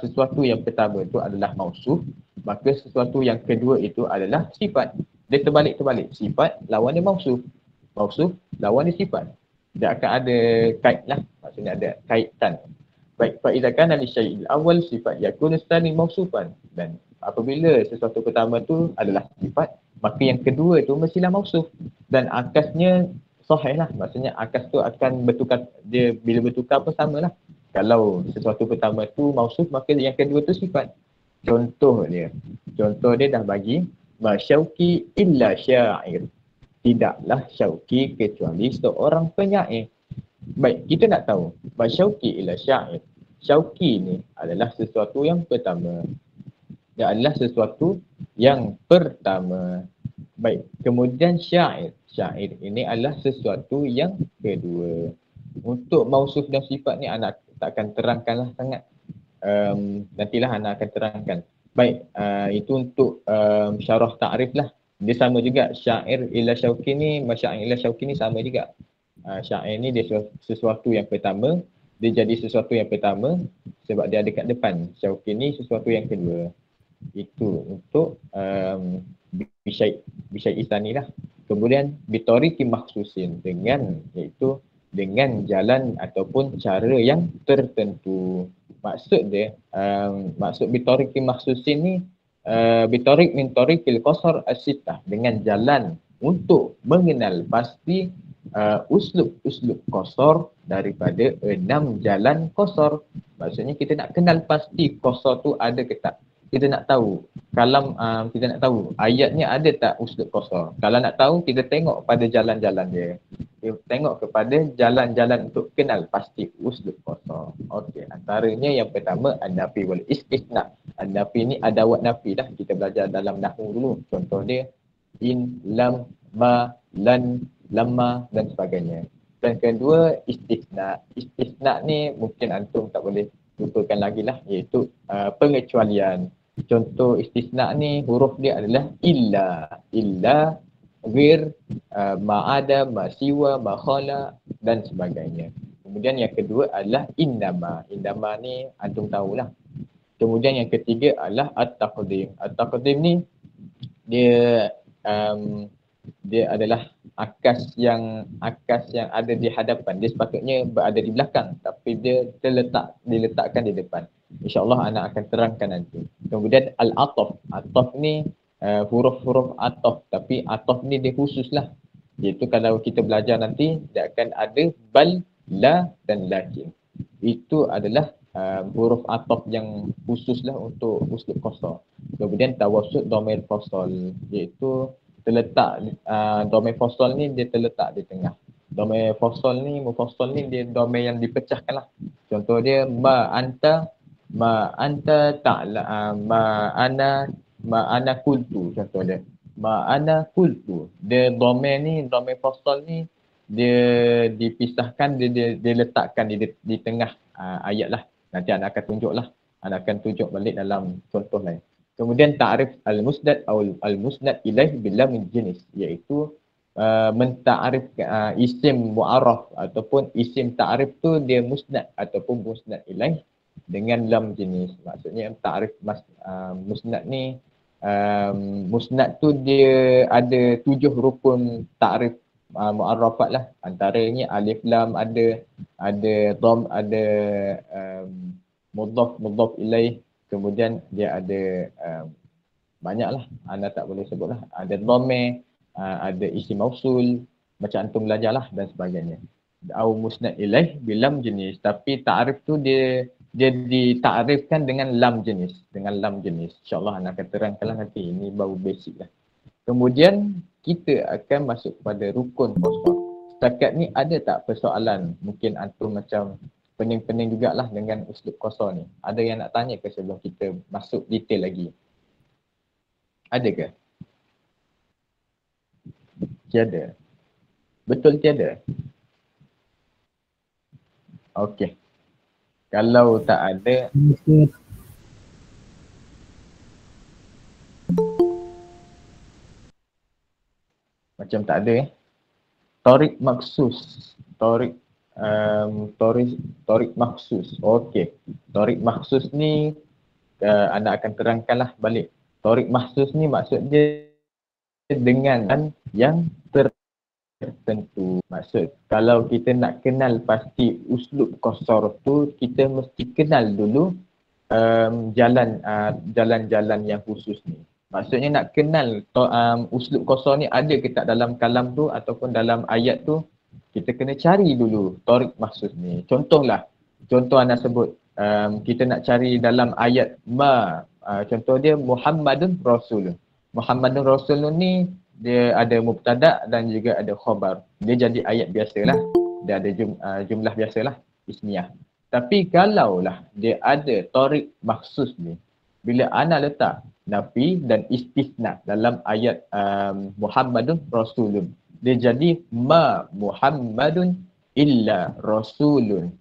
Speaker 1: sesuatu yang pertama tu adalah mausuf, maka sesuatu yang kedua itu adalah sifat. Dia terbalik-terbalik. Sifat lawan dia mausuf. Mausuf lawan dia sifat. Dia akan ada kait lah. Maksudnya ada kaitan. Baik, fa'idah kana li syai'il awal sifat yakunu tsani mausufan. Dan apabila sesuatu pertama tu adalah sifat, maka yang kedua tu mestilah mausuf. Dan akasnya sahih lah. Maksudnya akas tu akan bertukar, dia bila bertukar pun samalah. Kalau sesuatu pertama tu mausuf, maka yang kedua tu sifat. Contoh dia dah bagi, masyauki illa syair. Tidaklah Syauqi kecuali seorang penyair. Baik, kita nak tahu masyauki illa syair. Syauqi ni adalah sesuatu yang pertama. Dia adalah sesuatu yang pertama. Baik, kemudian syair. Syair ini adalah sesuatu yang kedua. Untuk mausuf dan sifat ni anak tak akan terangkanlah sangat. Nantilah anak akan terangkan. Baik, itu untuk syarah ta'rif lah. Dia sama juga, syair ila syauqi ni, masyair ila syauqi ni sama juga. Syair ni dia sesuatu yang pertama, dia jadi sesuatu yang pertama sebab dia ada kat depan. Syauqi ni sesuatu yang kedua. Itu untuk bisyai istani lah. Kemudian bitoriki makhsusin, iaitu dengan jalan ataupun cara yang tertentu. Maksud dia, maksud bitoriki makhsusin ni, bitorik min torikil qasar as-sittah, dengan jalan untuk mengenal pasti uslub qasar daripada 6 jalan qasar. Maksudnya kita nak kenal pasti qasar tu ada ke tak. Kita nak tahu kalam, kita nak tahu ayatnya ada tak uslub qasar. Kalau nak tahu, kita tengok pada jalan-jalan dia. Kita tengok kepada jalan-jalan untuk kenal pasti uslub qasar. Okey, antaranya yang pertama an-nafi wal istisna. An-nafi ni adawat nafi dah, kita belajar dalam nahwu dulu. Contoh dia in, lam, ma, lan, lamma dan sebagainya. Dan kedua, istisna. Istisna ni mungkin antum tak boleh lupakan lagi lah, iaitu pengecualian. Contoh istisna ni huruf dia adalah illa. Illa, ghair, ma'ada, ma'siwa, ma'khala dan sebagainya. Kemudian yang kedua adalah innama. Innama ni antum tahulah. Kemudian yang ketiga adalah at-taqdim. At-taqdim ni dia dia adalah akas yang ada di hadapan. Dia sepatutnya berada di belakang tapi dia diletakkan di depan. InsyaAllah anak akan terangkan nanti. Kemudian al-ataf. Ataf ni huruf-huruf ataf, tapi ataf ni dia khusus lah. Iaitu kalau kita belajar nanti dia akan ada bal, la dan lakin. Itu adalah huruf ataf yang khusus lah untuk uslub qasar. Kemudian tawassut dhamir fasal, iaitu terletak dhamir fasal ni dia terletak di tengah. Dhamir fasal ni, mufassal ni dia dhamir yang dipecahkan lah. Contoh dia ma anta ta'la, ma ana qultu, contoh dia. Ma ana qultu. Dia dhamir ni, dhamir fasal ni dia dipisahkan, dia letakkan di tengah ayat lah. Nanti anak akan tunjuk lah. Anak akan tunjuk balik dalam contoh lain. Kemudian ta'rif al-musnad atau al-musnad ilaih bilam jenis, iaitu menta'rif isim mu'arraf ataupun isim ta'rif tu dia musnad ataupun musnad ilaih dengan lam jenis. Maksudnya ta'rif musnad ni, musnad tu dia ada 7 rukun ta'rif mu'arrafat lah. Antaranya alif lam ada dom, ada mudhaf ilaih. Kemudian dia ada banyaklah, anda tak boleh sebut lah. Ada dhamir, ada isim mausul, macam antum belajarlah dan sebagainya. Au musnad ilaih bilam jenis, tapi ta'rif tu dia ditakrifkan dengan lam jenis, InsyaAllah anda akan terangkanlah nanti, ini baru basic lah. Kemudian kita akan masuk kepada rukun qasar. Setakat ni ada tak persoalan? Mungkin antum macam pening-pening jugalah dengan uslub qasar ni. Ada yang nak tanya ke sebelum kita masuk detail lagi? Ada ke? Tiada. Betul tiada? Okey. Kalau tak ada, macam tak ada Torik maksus. Torik maksus. Okey. Torik maksus ni anda akan terangkanlah balik. Torik maksus ni maksud dia dengan yang tertentu. Maksud kalau kita nak kenal pasti uslub qasar tu, kita mesti kenal dulu jalan-jalan yang khusus ni. Maksudnya nak kenal uslub qasar ni ada ke tak dalam kalam tu ataupun dalam ayat tu, kita kena cari dulu torik maksus ni. Contoh anda sebut, kita nak cari dalam ayat contoh dia Muhammadun Rasul. Muhammadun Rasul ni dia ada mubtada dan juga ada khabar. Dia jadi ayat biasalah. Dia ada jumlah biasalah, ismiyah. Tapi kalaulah dia ada torik maksus ni, bila ana letak nafi dan istisna dalam ayat Muhammadun Rasulun, dia jadi ma Muhammadun illa Rasulun.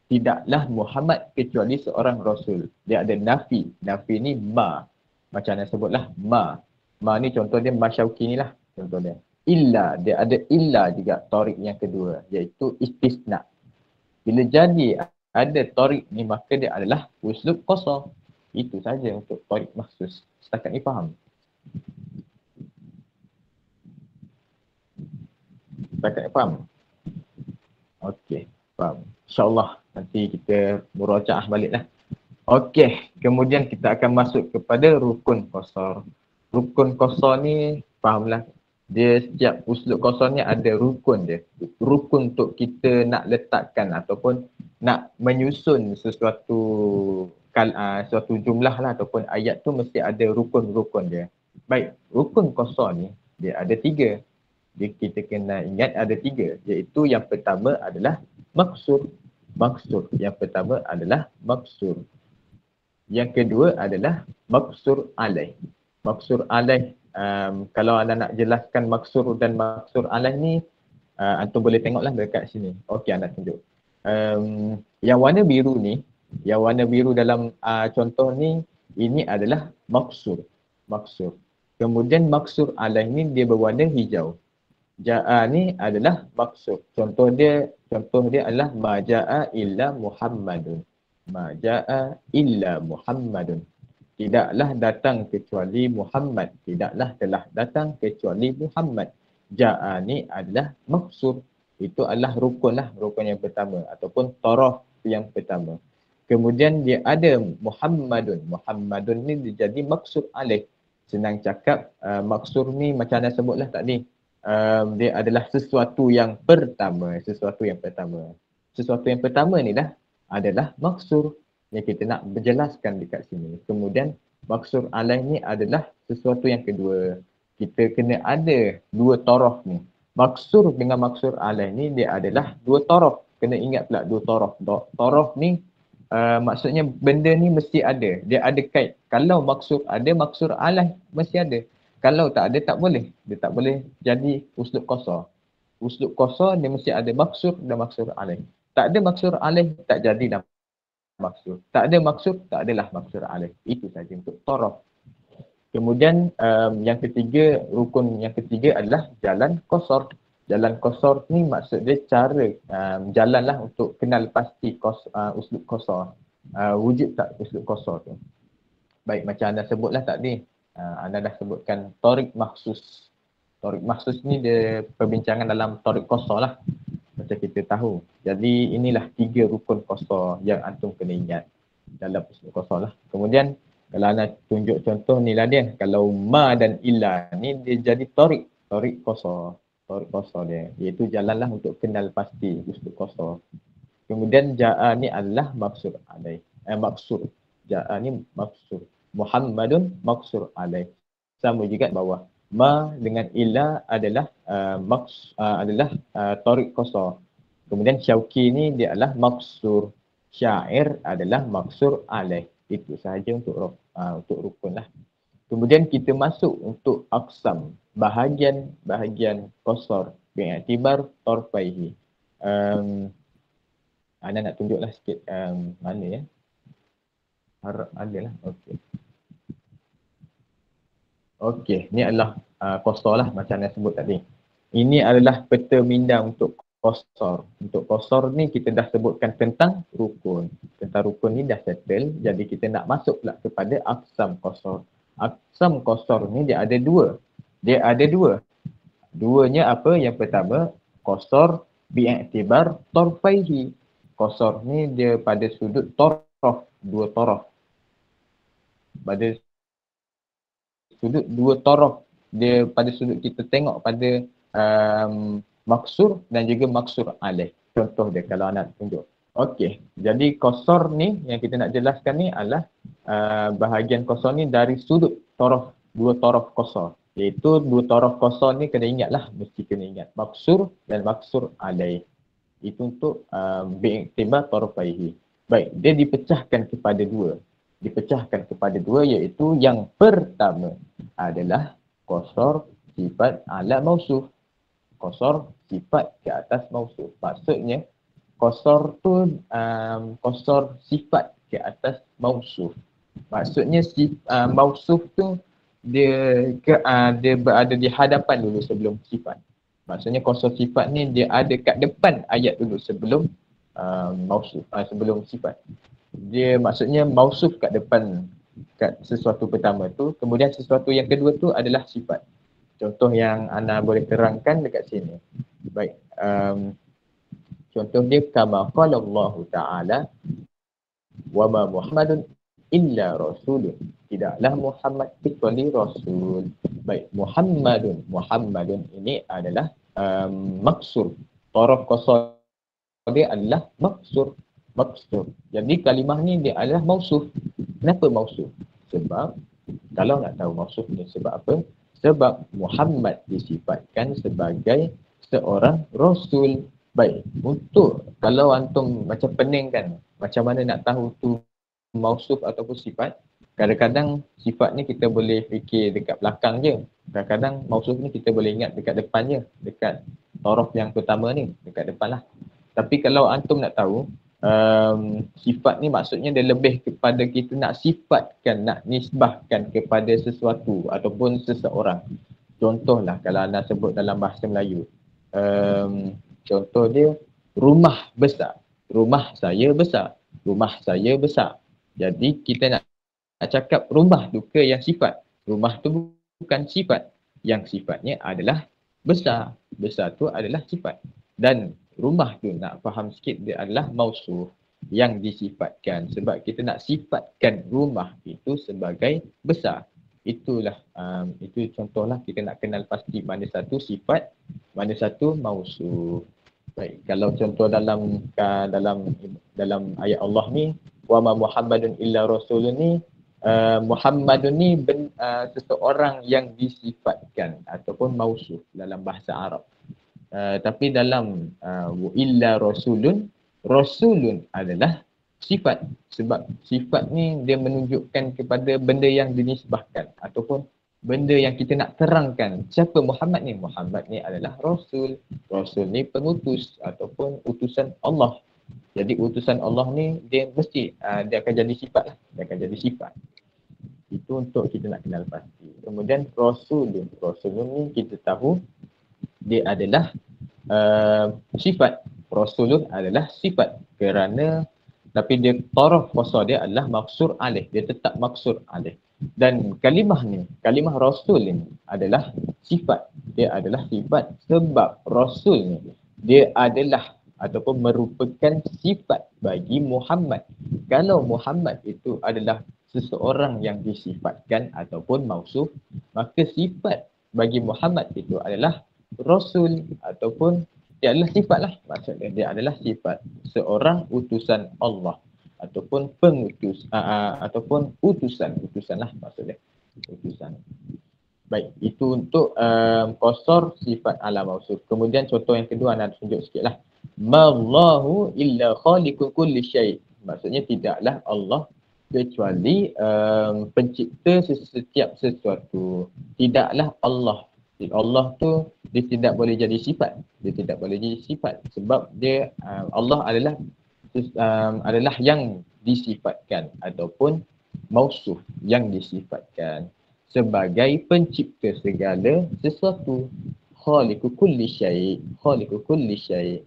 Speaker 1: Tidaklah Muhammad kecuali seorang Rasul. Dia ada nafi. Nafi ni ma. Macam anda sebutlah ma. Ma ni contoh dia Masyauki ni lah contoh dia. Illa. Dia ada illa juga torik yang kedua, iaitu istisna. Bila jadi ada torik ni maka dia adalah uslub qasar. Itu saja untuk torik maksus. Setakat ni faham? Setakat ni faham? Okey, faham. InsyaAllah nanti kita murajaah baliklah. Okey, kemudian kita akan masuk kepada rukun qasar. Rukun qasar ni fahamlah, dia setiap uslub qasar ni ada rukun dia. Rukun untuk kita nak letakkan ataupun nak menyusun suatu jumlah lah ataupun ayat tu mesti ada rukun-rukun dia. Baik, rukun qasar ni dia ada 3. Kita kena ingat ada 3, iaitu yang pertama adalah maksur. Yang pertama adalah maksur. Yang kedua adalah maksur alaih. Maksur alaih, kalau anda nak jelaskan maksur dan maksur alaih ni, Antum boleh tengoklah dekat sini. Okey, anak tunjuk. Yang warna biru ni, yang warna biru dalam contoh ni, ini adalah maksur. Maksur. Kemudian maksur alaih ni dia berwarna hijau. Ja'a ni adalah maksur. Contoh dia adalah ma ja'a illa Muhammadun. Ma ja'a illa Muhammadun. Tidaklah datang kecuali Muhammad. Tidaklah telah datang kecuali Muhammad. Ja'a ni adalah maksur. Itu adalah rukun lah, rukun yang pertama ataupun taraf yang pertama. Kemudian dia ada Muhammadun. Muhammadun ni dia jadi maksur alaih. Senang cakap, maksur ni macam anda sebutlah tadi. Dia adalah sesuatu yang pertama. Sesuatu yang pertama. Sesuatu yang pertama ni dah adalah maksur yang kita nak berjelaskan dekat sini. Kemudian maksur alaih ni adalah sesuatu yang kedua. Kita kena ada dua taraf ni. Maksur dengan maksur alaih ni dia adalah dua taraf. Kena ingat pula dua taraf. Taraf ni maksudnya benda ni mesti ada. Dia ada kait. Kalau maksur ada, maksur alaih mesti ada. Kalau tak ada, tak boleh. Dia tak boleh jadi uslub qasar. Uslub qasar dia mesti ada maksur dan maksur alaih. Tak ada maksur alaih, tak jadilah maksud. Tak ada maksud, tak adalah maksud alaih. Itu saja untuk taraf. Kemudian yang ketiga, rukun yang ketiga adalah jalan qasar. Jalan qasar ni maksud dia cara jalanlah untuk kenal pasti uslub qasar. Wujud tak uslub qasar tu. Baik, macam anda sebutlah tadi. Anda dah sebutkan tariq makhsus. Tariq makhsus ni dia perbincangan dalam tariq qasar lah. Macam kita tahu. Jadi inilah 3 rukun qasar yang antum kena ingat dalam uslub qasar lah. Kemudian kalau anda tunjuk contoh ni lah dia. Kalau ma dan illa ni dia jadi tariq qasar. Tariq qasar dia. Iaitu jalanlah untuk kenal pasti uslub qasar. Kemudian ja'a ni adalah maksud alaih. Maksud. Ja'a ni maksud. Muhammadun maksud alaih. Sama juga bawah. Ma dengan illa adalah tariq qasar. Kemudian syauqi ni dia adalah maksur. Syair adalah maksur alaih. Itu sahaja untuk rukun lah. Kemudian kita masuk untuk aqsam. Bahagian qasar. Bi'atibar tarfaihi. Anda nak tunjuklah sikit mana ya. Adalah. Okey. Okey, ni adalah qasar lah macam anda sebut tadi. Ini adalah peta minda untuk qasar. Untuk qasar ni kita dah sebutkan tentang rukun. Tentang rukun ni dah settle. Jadi kita nak masuk pula kepada aqsam qasar. Aqsam qasar ni dia ada dua. Duanya apa? Yang pertama, qasar bi'iktibar tarfaihi. Qasar ni dia pada sudut taraf, dua taraf. Pada sudut dua taraf. Dia pada sudut kita tengok pada maksur dan juga maksur alaih. Contoh dia kalau nak tunjuk. Okey, jadi qasar ni yang kita nak jelaskan ni adalah bahagian qasar ni dari sudut taraf, dua taraf qasar. Iaitu dua taraf qasar ni kena ingatlah, mesti kena ingat. Maksur dan maksur alaih. Itu untuk bi'iktibar tarfaihi. Baik, dia dipecahkan kepada dua iaitu yang pertama adalah qasar sifat ala mausuf. Qasar sifat ke atas mausuf. Maksudnya qasar tu qasar sifat ke atas mausuf. Maksudnya mausuf tu dia berada di hadapan dulu sebelum sifat. Maksudnya qasar sifat ni dia ada kat depan ayat dulu sebelum mausuf, sebelum sifat. Dia maksudnya mausuf kat depan kat sesuatu pertama tu, kemudian sesuatu yang kedua tu adalah sifat. Contoh yang Ana boleh terangkan dekat sini. Baik, contoh dia kama qala Allah Ta'ala wa ma Muhammadun illa rasulun. Tidaklah Muhammad kecuali rasul. Baik, Muhammadun ini adalah maksur. Taraf qasar dia adalah maksur. Jadi kalimah ni dia adalah mausuf. Kenapa mausuf? Sebab kalau nak tahu mausuf ni sebab apa? Sebab Muhammad disifatkan sebagai seorang rasul. Baik, untuk kalau antum macam pening kan, macam mana nak tahu tu mausuf ataupun sifat? Kadang-kadang sifat ni kita boleh fikir dekat belakang je. Kadang-kadang mausuf ni kita boleh ingat dekat depan je, dekat Taraf yang pertama ni dekat depan lah. Tapi kalau antum nak tahu, sifat ni maksudnya dia lebih kepada kita nak sifatkan, nak nisbahkan kepada sesuatu ataupun seseorang. Contohlah kalau anda sebut dalam bahasa Melayu, contoh dia rumah besar, rumah saya besar, rumah saya besar. Jadi kita nak cakap rumah tu ke yang sifat, rumah tu bukan sifat, yang sifatnya adalah besar, besar tu adalah sifat. Dan rumah tu nak faham sikit dia adalah mausuf, yang disifatkan, sebab kita nak sifatkan rumah itu sebagai besar. Itulah itu contohlah kita nak kenal pasti mana satu sifat, mana satu mausuf. Baik, kalau contoh dalam ayat Allah ni, wa ma Muhammadun illa rasulun ni, Muhammadun ni seseorang yang disifatkan ataupun mausuf dalam bahasa Arab. Tapi dalam illa rasulun, rasulun adalah sifat, sebab sifat ni dia menunjukkan kepada benda yang dinisbahkan ataupun benda yang kita nak terangkan. Siapa Muhammad ni? Muhammad ni adalah rasul. Rasul ni pengutus ataupun utusan Allah. Jadi utusan Allah ni dia mesti dia akan jadi sifat lah. Dia akan jadi sifat. Itu untuk kita nak kenal pasti. Kemudian rasulun. Rasulun ni kita tahu dia adalah sifat. Rasulun adalah sifat kerana tapi dia taraf qasar dia adalah maksur alaih. Dia tetap maksur alaih. Dan kalimah ni, kalimah rasul ni adalah sifat. Dia adalah sifat sebab rasul ni dia adalah ataupun merupakan sifat bagi Muhammad. Kalau Muhammad itu adalah seseorang yang disifatkan ataupun mausuf, maka sifat bagi Muhammad itu adalah rasul ataupun dia adalah sifat lah. Maksudnya dia adalah sifat seorang utusan Allah ataupun pengutus ataupun utusan lah maksudnya utusan. Baik, itu untuk qasar sifat ala mausuf. Kemudian contoh yang kedua nak tunjuk sikitlah. Mallahu illa khaliqu kulli syai'. Maksudnya tidaklah Allah kecuali pencipta setiap sesuatu. Tidaklah Allah. Allah tu dia tidak boleh jadi sifat. Dia tidak boleh jadi sifat sebab dia Allah adalah yang disifatkan ataupun mausuf yang disifatkan sebagai pencipta segala sesuatu. Khaliqu kulli syai', khaliqu kulli syai'.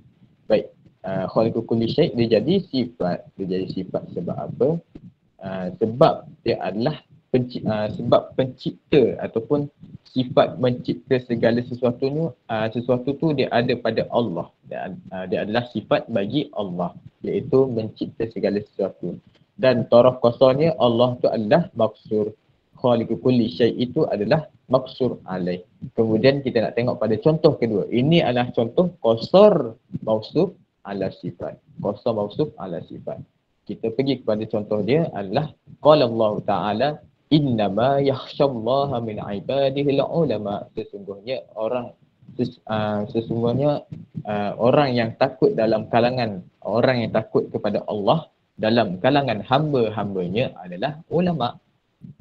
Speaker 1: Baik, khaliqu kulli syai' dia jadi sifat. Dia jadi sifat sebab apa? Sebab dia adalah sebab pencipta ataupun sifat mencipta segala sesuatu tu dia ada pada Allah. Dia adalah sifat bagi Allah, iaitu mencipta segala sesuatu. Dan taraf qasarnya Allah tu adalah maksur. Khaliqu kulli syai' itu adalah maksur alaih. Kemudian kita nak tengok pada contoh kedua. Ini adalah contoh qasar mausuf ala sifat. Qasar mausuf ala sifat. Kita pergi kepada contoh dia adalah qala Allah Ta'ala innama yakhshallaha min ibadihil ulama. Sesungguhnya orang yang takut dalam kalangan orang yang takut kepada Allah dalam kalangan hamba-hambanya adalah ulama.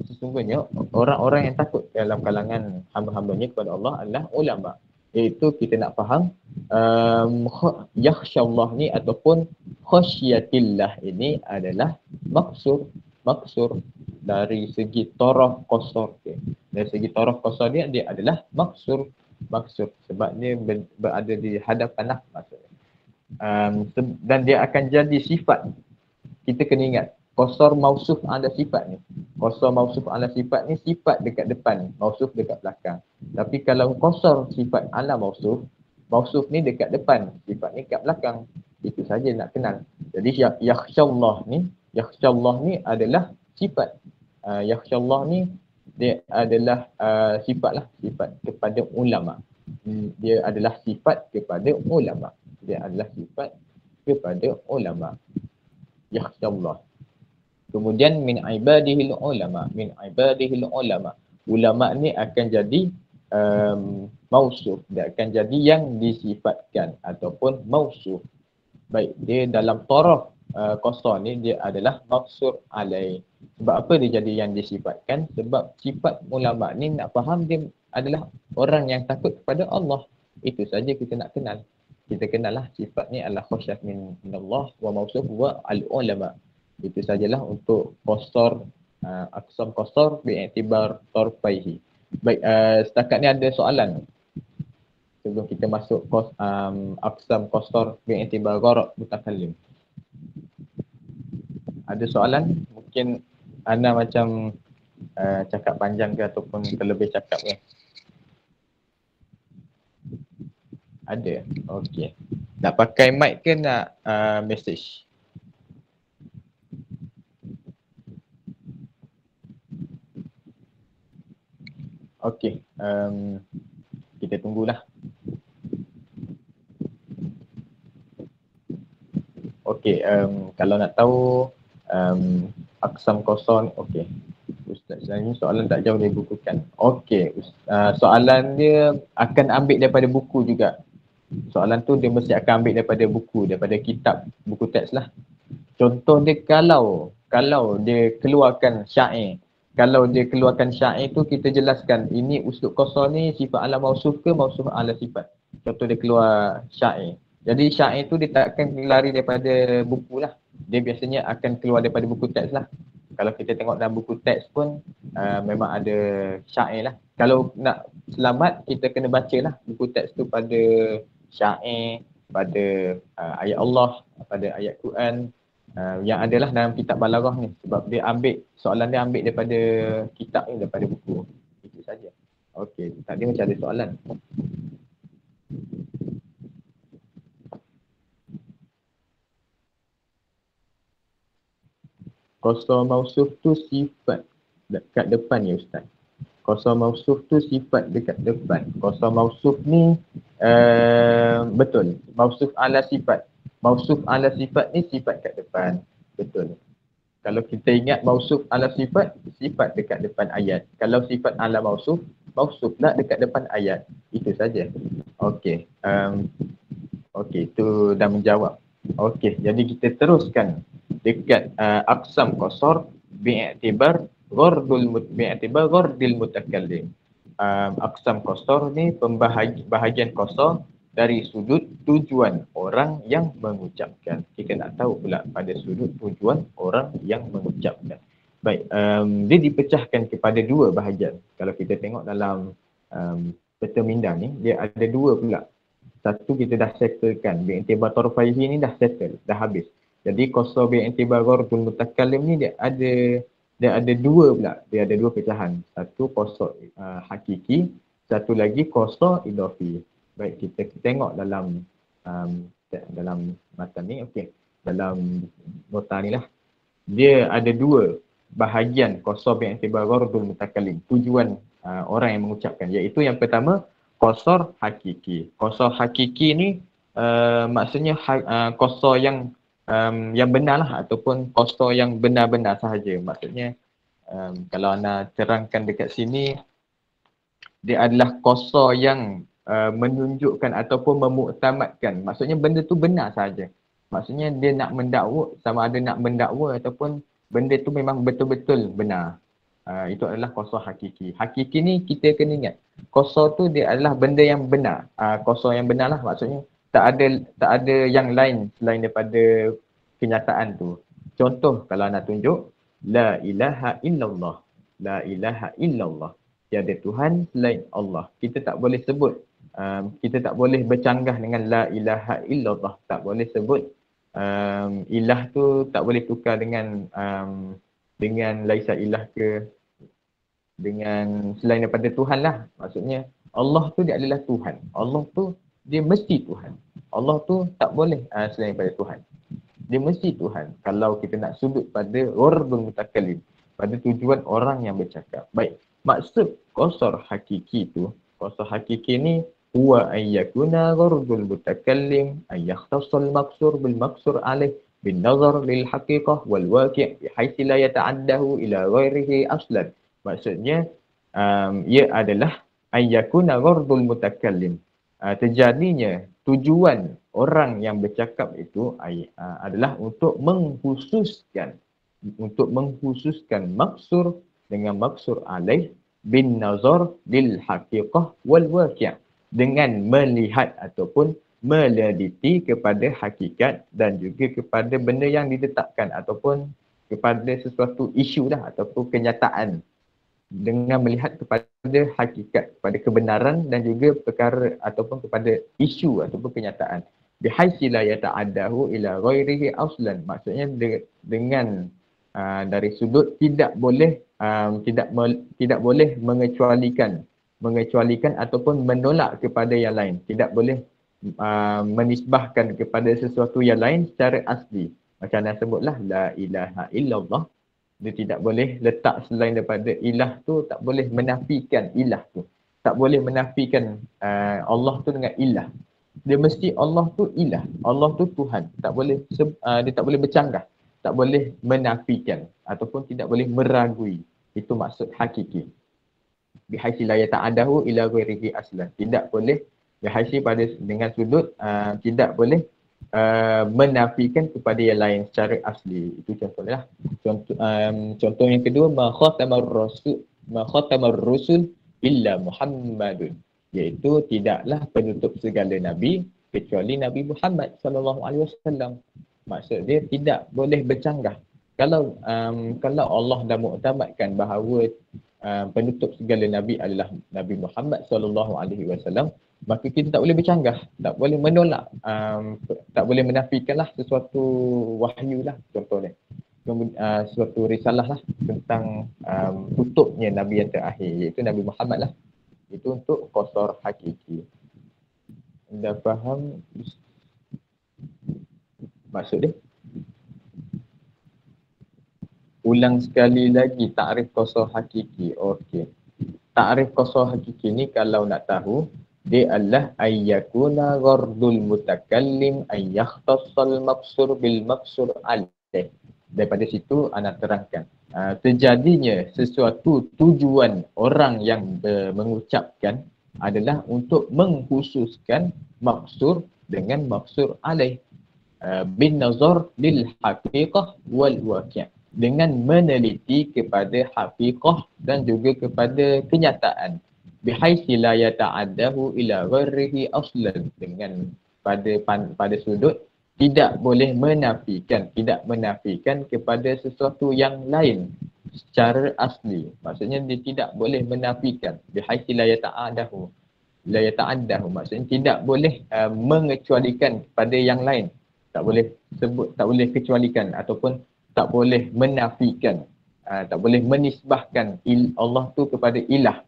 Speaker 1: Sesungguhnya orang-orang yang takut dalam kalangan hamba-hambanya kepada Allah adalah ulama. Iaitu kita nak faham yakhshallah ni ataupun khasyatillah ini adalah maksur dari segi taraf qasar dia. Dari segi taraf qasar dia adalah maksur sebab dia berada di hadapan lah maksudnya. Dan dia akan jadi sifat. Kita kena ingat qasar mausuf ala sifat ni. Qasar mausuf ala sifat ni sifat dekat depan, mausuf dekat belakang. Tapi kalau qasar sifat ala mausuf ni dekat depan, sifat ni dekat belakang. Itu saja nak kenal. Jadi yakhshallah ni adalah sifat. Yakhshallah ni dia adalah sifat kepada ulama. Dia adalah sifat kepada ulama. Yakhshallah. Kemudian min ibadihil ulama. Ulama ni akan jadi mausuf. Dia akan jadi yang disifatkan ataupun mausuf. Baik, dia dalam taraf qasar ni dia adalah maksur alaih. Sebab apa dia jadi yang disifatkan? Sebab sifat ulama ni nak faham dia adalah orang yang takut kepada Allah. Itu saja kita nak kenal. Kita kenal lah sifat ni adalah khasyat minallah wa mausuf wa al-ulama. Itu sajalah untuk qasar, aqsam qasar bi'iktibar tarfaihi. Baik, setakat ni ada soalan sebelum kita masuk aqsam qasar bi'iktibar gharab mutakallim. Ada soalan? Mungkin Ana macam cakap panjang ke ataupun terlebih cakap ke? Ada? Okey. Nak pakai mic ke nak message? Okey. Kita tunggulah. Okey. Kalau nak tahu aqsam qasar, okey. Ustaz ni soalan tak jauh dari buku kan. Okey. Soalan dia akan ambil daripada buku juga. Soalan tu dia mesti akan ambil daripada buku, daripada kitab, buku teks lah. Contoh dia kalau dia keluarkan syair. Kalau dia keluarkan syair tu kita jelaskan ini uslub qasar ni sifat ala mausuf ke mausuf ala sifat. Contoh dia keluar syair. Jadi syair tu dia tak akan lari daripada buku lah. Dia biasanya akan keluar daripada buku teks lah. Kalau kita tengok dalam buku teks pun memang ada syair lah. Kalau nak selamat kita kena baca lah buku teks tu pada syair, pada ayat Allah, pada ayat Quran yang adalah dalam kitab balaghah ni, sebab dia ambil soalan dia ambil daripada kitab ni, daripada buku. Itu saja. Okey, tadi macam ada soalan. Qasar mausuf tu sifat dekat depan ya Ustaz. Qasar mausuf tu sifat dekat depan. Qasar mausuf ni betul. Mausuf ala sifat. Mausuf ala sifat ni sifat kat depan. Betul. Kalau kita ingat mausuf ala sifat, sifat dekat depan ayat. Kalau sifat ala mausuf, mausuf lah dekat depan ayat. Itu saja. Okey. Okey, itu dah menjawab. Okey, jadi kita teruskan dekat aqsam qasar bi'iktibar ghardil mutakallim. Aqsam qasar ni bahagian qasar dari sudut tujuan orang yang mengucapkan. Kita nak tahu pula pada sudut tujuan orang yang mengucapkan. Baik, dia dipecahkan kepada dua bahagian. Kalau kita tengok dalam peta minda ni, dia ada dua pula. Satu kita dah settlekan, bi'iktibar tarfaihi ni dah settle, dah habis. Jadi qasar bi'iktibar ghardil mutakallim ni dia ada dua pula, dia ada dua pecahan. Satu qasar hakiki, satu lagi qasar idafi. Baik, kita tengok dalam dalam matan ni, okey. Dalam nota ni lah. Dia ada dua bahagian qasar bi'iktibar ghardil mutakallim, tujuan orang yang mengucapkan, iaitu yang pertama qasar hakiki. Qasar hakiki ni maksudnya qasar yang benar lah, ataupun qasar yang benar-benar sahaja. Maksudnya kalau anda terangkan dekat sini, dia adalah qasar yang menunjukkan ataupun memuktamadkan. Maksudnya benda tu benar sahaja. Maksudnya dia nak mendakwa, sama ada nak mendakwa ataupun benda tu memang betul-betul benar. Itu adalah qasar hakiki. Hakiki ni kita kena ingat, qasar tu dia adalah benda yang benar. Qasar yang benar lah, maksudnya tak ada yang lain selain daripada kenyataan tu. Contoh kalau nak tunjuk, la ilaha illallah. La ilaha illallah. Tiada Tuhan selain Allah. Kita tak boleh sebut, kita tak boleh bercanggah dengan la ilaha illallah. Tak boleh sebut ilah tu tak boleh tukar dengan laisa ilah ke, dengan selain daripada Tuhan lah. Maksudnya Allah tu dia adalah Tuhan. Allah tu dia mesti Tuhan. Allah tu tak boleh selain daripada Tuhan. Dia mesti Tuhan. Kalau kita nak sudut pada ghardul mutakallim, pada tujuan orang yang bercakap. Baik, maksud qasar hakiki tu, qasar hakiki ni huwa ayyakuna ghardul mutakallim ayyakhtassal maqsur bil maqsur alaih bin nazar lil haqiqah wal waqi' bihaitsu la yata'addahu ila ghairihi aslan. Maksudnya ia adalah ayyakuna ghardul mutakallim, terjadinya tujuan orang yang bercakap itu adalah untuk mengkhususkan maksur dengan maksur alaih bin nazar lil haqiqah wal waqi', dengan melihat ataupun meneliti kepada hakikat dan juga kepada benda yang ditetapkan ataupun kepada sesuatu isu dah ataupun kenyataan, dengan melihat kepada hakikat, kepada kebenaran dan juga perkara ataupun kepada isu ataupun kenyataan. Bihaitsi la yata'addahu ila ghairihi aslan. Maksudnya dengan dari sudut tidak boleh tidak boleh mengecualikan ataupun menolak kepada yang lain. Tidak boleh menisbahkan kepada sesuatu yang lain secara asli. Macam anda sebutlah la ilaha illallah. Dia tidak boleh letak selain daripada ilah tu, tak boleh menafikan ilah tu. Tak boleh menafikan Allah tu dengan ilah. Dia mesti Allah tu ilah, Allah tu Tuhan. Tak boleh dia tak boleh bercanggah, tak boleh menafikan ataupun tidak boleh meragui. Itu maksud hakiki. Bihaitsi la yata'adahu ila ghairihi aslan. Tidak boleh bihaitsi pada dengan sudut tidak boleh menafikan kepada yang lain secara asli. Itu contohnya. Contoh yang kedua, ma khatamar rusul illa Muhammadun, iaitu tidaklah penutup segala nabi kecuali Nabi Muhammad sallallahu alaihi wasallam. Maksud dia tidak boleh bercanggah. Kalau Allah dah muktamadkan bahawa penutup segala nabi adalah Nabi Muhammad sallallahu alaihi wasallam, maka kita tak boleh bercanggah, tak boleh menolak, tak boleh menafikanlah sesuatu wahyu lah contohnya. Suatu risalah lah tentang tutupnya Nabi yang terakhir, iaitu Nabi Muhammad lah. Itu untuk qasar hakiki. Anda faham maksud dia? Ulang sekali lagi takrif qasar hakiki. Okey. Takrif qasar hakiki ni kalau nak tahu, dia adalah ayyakuna ghardul mutakallim ayyakhtassal maqsur bil maqsur alaih. Daripada situ anak terangkan. Terjadinya sesuatu tujuan orang yang mengucapkan adalah untuk mengkhususkan maksur dengan maksur alaih. Bin nazar lil haqiqah wal waqi'. Dengan meneliti kepada haqiqah dan juga kepada kenyataan. Bihaitsi la yata'addahu ila ghairihi aslan. Dengan pada sudut tidak boleh menafikan kepada sesuatu yang lain secara asli. Maksudnya dia tidak boleh menafikan. Bihaitsi la yata'addahu. Maksudnya tidak boleh mengecualikan kepada yang lain. Tak boleh sebut, tak boleh kecualikan ataupun tak boleh menafikan, tak boleh menisbahkan Allah tu kepada ilah.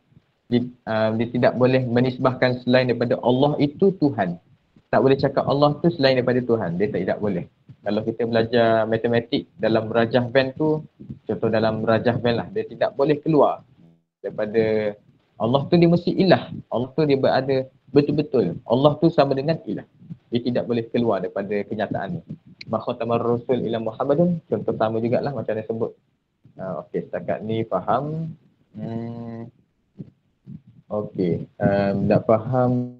Speaker 1: Dia tidak boleh menisbahkan selain daripada Allah itu Tuhan. Tak boleh cakap Allah tu selain daripada Tuhan. Dia tidak boleh. Kalau kita belajar matematik dalam rajah band tu, contoh dalam rajah band lah, dia tidak boleh keluar daripada Allah tu, dia mesti ilah. Allah tu dia berada betul-betul. Allah tu sama dengan ilah. Dia tidak boleh keluar daripada kenyataan ni. Makhatamar Rasul ila Muhammadun, contoh sama jugalah macam dia sebut. Okey, setakat ni faham. Okey, tak faham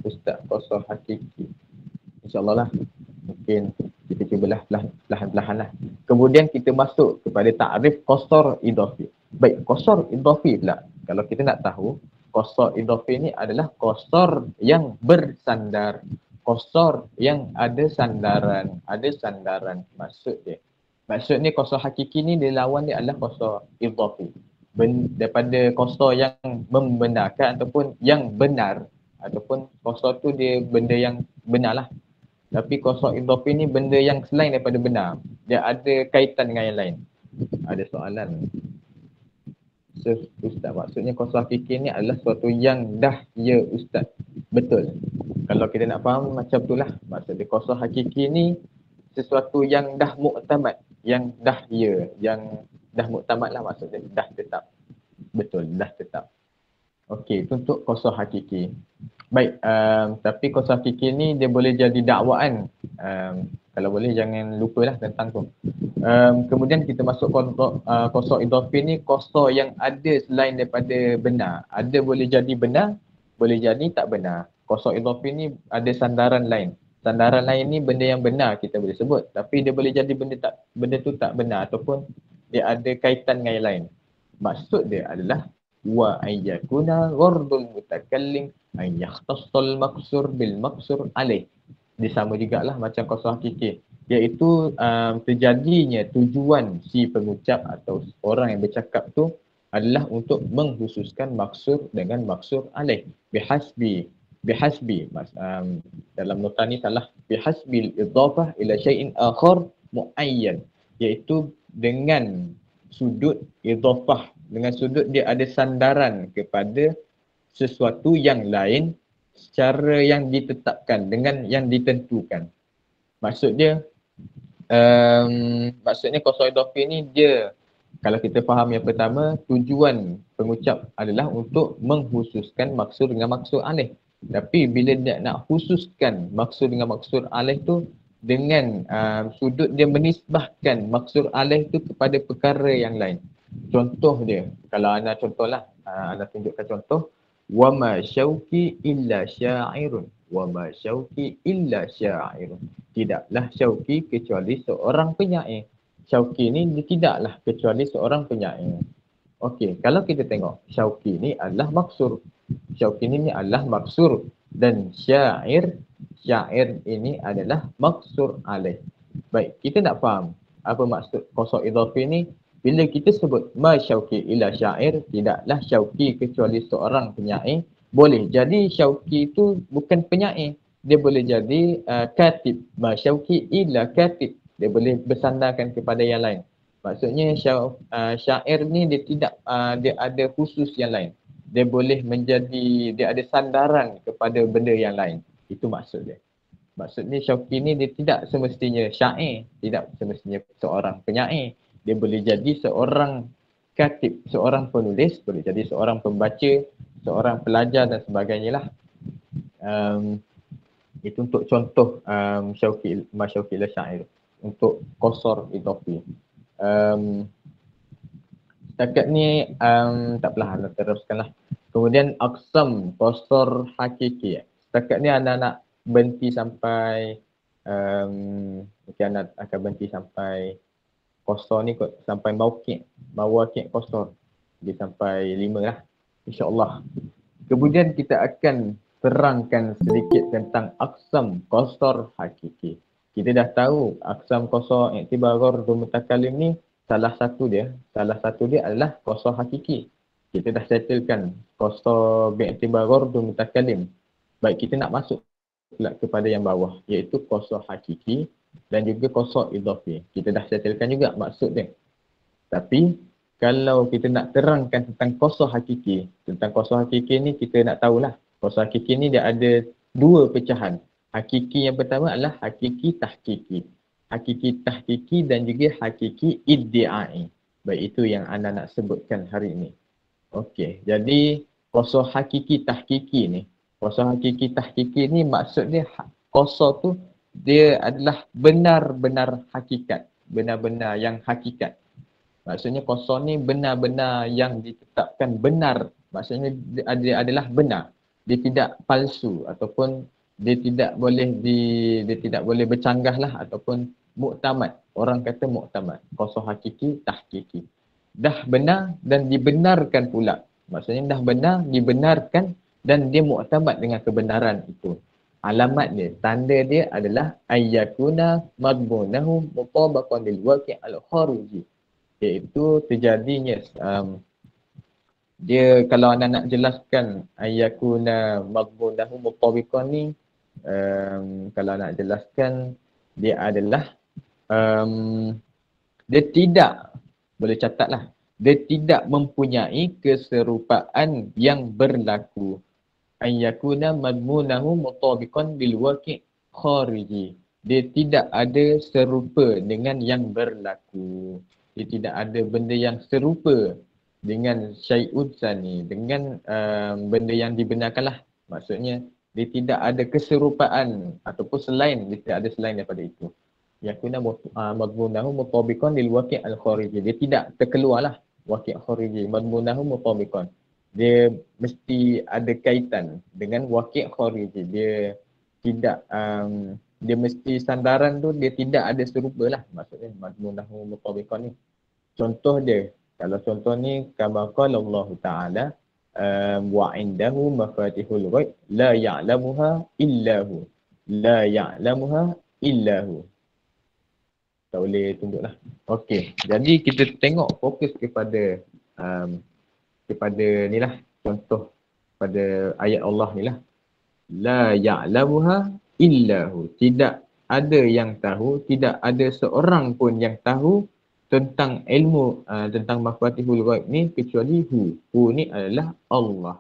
Speaker 1: Ustaz qasar hakiki. InsyaAllah lah. Mungkin kita cubalah perlahan-lahan lah. Kemudian kita masuk kepada ta'rif qasar idafi. Baik, qasar idafi pula. Kalau kita nak tahu, qasar idafi ni adalah qasar yang bersandar. Qasar yang ada sandaran. Maksud dia. Maksudnya qasar hakiki ni dia lawan dia adalah qasar idafi. Daripada qasar yang membenarkan ataupun yang benar, ataupun qasar tu dia benda yang benar lah. Tapi qasar idafi ni benda yang selain daripada benar. Dia ada kaitan dengan yang lain. Ada soalan. Ustaz, maksudnya qasar hakiki ni adalah sesuatu yang dah ya Ustaz. Betul. Kalau kita nak faham macam itulah. Maksud dia qasar hakiki ni sesuatu yang dah muktamad, yang dah ya, yang dah muktamad lah, maksud dia dah tetap. Betul, dah tetap. Okey, itu untuk qasar hakiki. Baik, tapi qasar hakiki ni dia boleh jadi dakwaan. Kalau boleh jangan lupalah tentang tu. Kemudian kita masuk qasar idafi ni, qasar yang ada selain daripada benar. Ada boleh jadi benar, boleh jadi tak benar. Qasar idafi ni ada sandaran lain. Sandaran lain ni benda yang benar kita boleh sebut, tapi dia boleh jadi benda tu tak benar ataupun dia ada kaitan dengan yang lain. Maksud dia adalah wa ayyakuna ghardul mutakallim an yakhtassal maksur bil maksur alaih. Dia sama jugalah macam qasar hakiki, iaitu terjadinya tujuan si pengucap atau orang yang bercakap tu adalah untuk menghususkan maksur dengan maksur alaih. Bihasbi dalam nota ni salah, bihasbil idhafah ila syai'in akhar muayyan, iaitu dengan sudut idhafah, dengan sudut dia ada sandaran kepada sesuatu yang lain secara yang ditetapkan, dengan yang ditentukan. Maksud dia maksudnya qasar idhafi ni dia, kalau kita faham yang pertama, tujuan pengucap adalah untuk menghususkan maksud dengan maksud alaih. Tapi bila dia nak khususkan maksud dengan maksud alaih tu dengan sudut dia menisbahkan maksud alaih tu kepada perkara yang lain. Contoh dia, kalau ana contohlah, ana tunjukkan contoh, wa ma syauqi illa sya'irun, wa ma syauqi illa sya'irun. Tidaklah Syauqi kecuali seorang penyair. Syauqi ni dia tidaklah kecuali seorang penyair. Okey, kalau kita tengok Syauqi ni adalah maksur. Syauqi ni adalah maksur dan syair ini adalah maksur alaih. Baik, kita nak faham apa maksud qasar idhafi ni. Bila kita sebut ma Syauqi ila syair, tidaklah Syauqi kecuali seorang penyair, boleh jadi Syauqi itu bukan penyair. Dia boleh jadi katib. Ma Syauqi ila katib. Dia boleh bersandarkan kepada yang lain. Maksudnya syair ni dia tidak dia ada khusus yang lain. Dia boleh menjadi, dia ada sandaran kepada benda yang lain. Itu maksud dia. Maksudnya Syauqi ni dia tidak semestinya syair, tidak semestinya seorang penyair. Dia boleh jadi seorang katib, seorang penulis, boleh jadi seorang pembaca, seorang pelajar dan sebagainya lah. Itu untuk contoh Syauqi, ma Syauqi ila syair, untuk qasar idhafi. Setakat ni tak apalah, anda teruskanlah. Kemudian aqsam qasar hakiki. Setakat ni anda nak berhenti sampai mungkin anda akan berhenti sampai qasar ni kot, sampai mawaqi' qasar. Dia sampai 5 lah, insya-Allah. Kemudian kita akan terangkan sedikit tentang aqsam qasar hakiki. Kita dah tahu aqsam qasar i'tibar ghardul mutakallim ni salah satu dia adalah qasar hakiki. Kita dah settlekan qasar bi'tibar ghardul mutakallim. Baik, kita nak masuk pula kepada yang bawah, iaitu qasar hakiki dan juga qasar idhafi. Kita dah settlekan juga maksud dia. Tapi kalau kita nak terangkan tentang qasar hakiki, ni kita nak tahulah. Qasar hakiki ni dia ada dua pecahan. Hakiki yang pertama adalah hakiki tahqiqi. Hakiki tahqiqi dan juga hakiki iddi'ai. Baik, itu yang anda nak sebutkan hari ini. Okey, jadi qasar hakiki tahqiqi ni maksud dia qasar tu dia adalah benar-benar hakikat, benar-benar yang hakikat. Maksudnya qasar ni benar-benar yang ditetapkan benar. Maksudnya dia adalah benar. Dia tidak palsu ataupun dia tidak boleh bercanggah lah ataupun muktamad. Orang kata muktamad. Qasar hakiki, tahqiqi. Dah benar dan dibenarkan pula. Maksudnya dah benar, dibenarkan dan dia muktamad dengan kebenaran itu. Alamat dia, tanda dia adalah ayyakuna madmunahu mutabaqan lil waqi' al-khariji. Iaitu terjadinya dia, kalau anda nak jelaskan ayyakuna madmunahu mutabiqan ni, kalau nak jelaskan dia adalah dia tidak, boleh catatlah, dia tidak mempunyai keserupaan yang berlaku. Ayyakuna madmunahu mutabiqan bil waqi' khariji. Dia tidak ada serupa dengan yang berlaku. Dia tidak ada benda yang serupa dengan syai'ud sani, dengan benda yang dibenarkanlah. Maksudnya dia tidak ada keserupaan ataupun selain, dia tidak ada selain daripada itu. Yakuna madmunahu mutabiqan lil waqi' al khariji. Dia tidak terkeluarlah waqi' khariji. Madmunahu mutabiqan, dia mesti ada kaitan dengan waqi' khariji. Dia tidak dia mesti sandaran tu dia tidak ada serupa lah, maksudnya madmunahu mutabiqan ni. Contoh dia, Kalau contoh ni kama qala Allah Taala wa indahu mafatihul ghaib la ya'lamuha illa hu. La ya'lamuha illa hu. Tak boleh tunjuklah. Okey. Jadi kita tengok fokus kepada kepada ni lah contoh pada ayat Allah ni lah. La ya'lamuha illa hu. Tidak ada yang tahu, tidak ada seorang pun yang tahu tentang ilmu tentang mafatihul ghaib ni kecuali hu. Hu ni adalah Allah.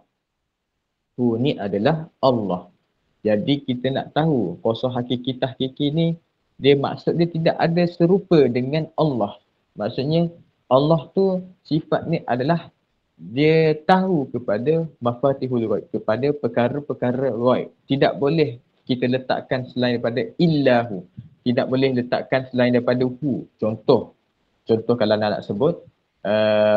Speaker 1: Hu ni adalah Allah. Jadi kita nak tahu kuasa hakiki tahqiqi ni dia maksud dia tidak ada serupa dengan Allah. Maksudnya Allah tu sifat ni adalah dia tahu kepada mafatihul ghaib, kepada perkara-perkara ghaib. Tidak boleh kita letakkan selain daripada illahu. Tidak boleh letakkan selain daripada hu. Contoh kalau nak sebut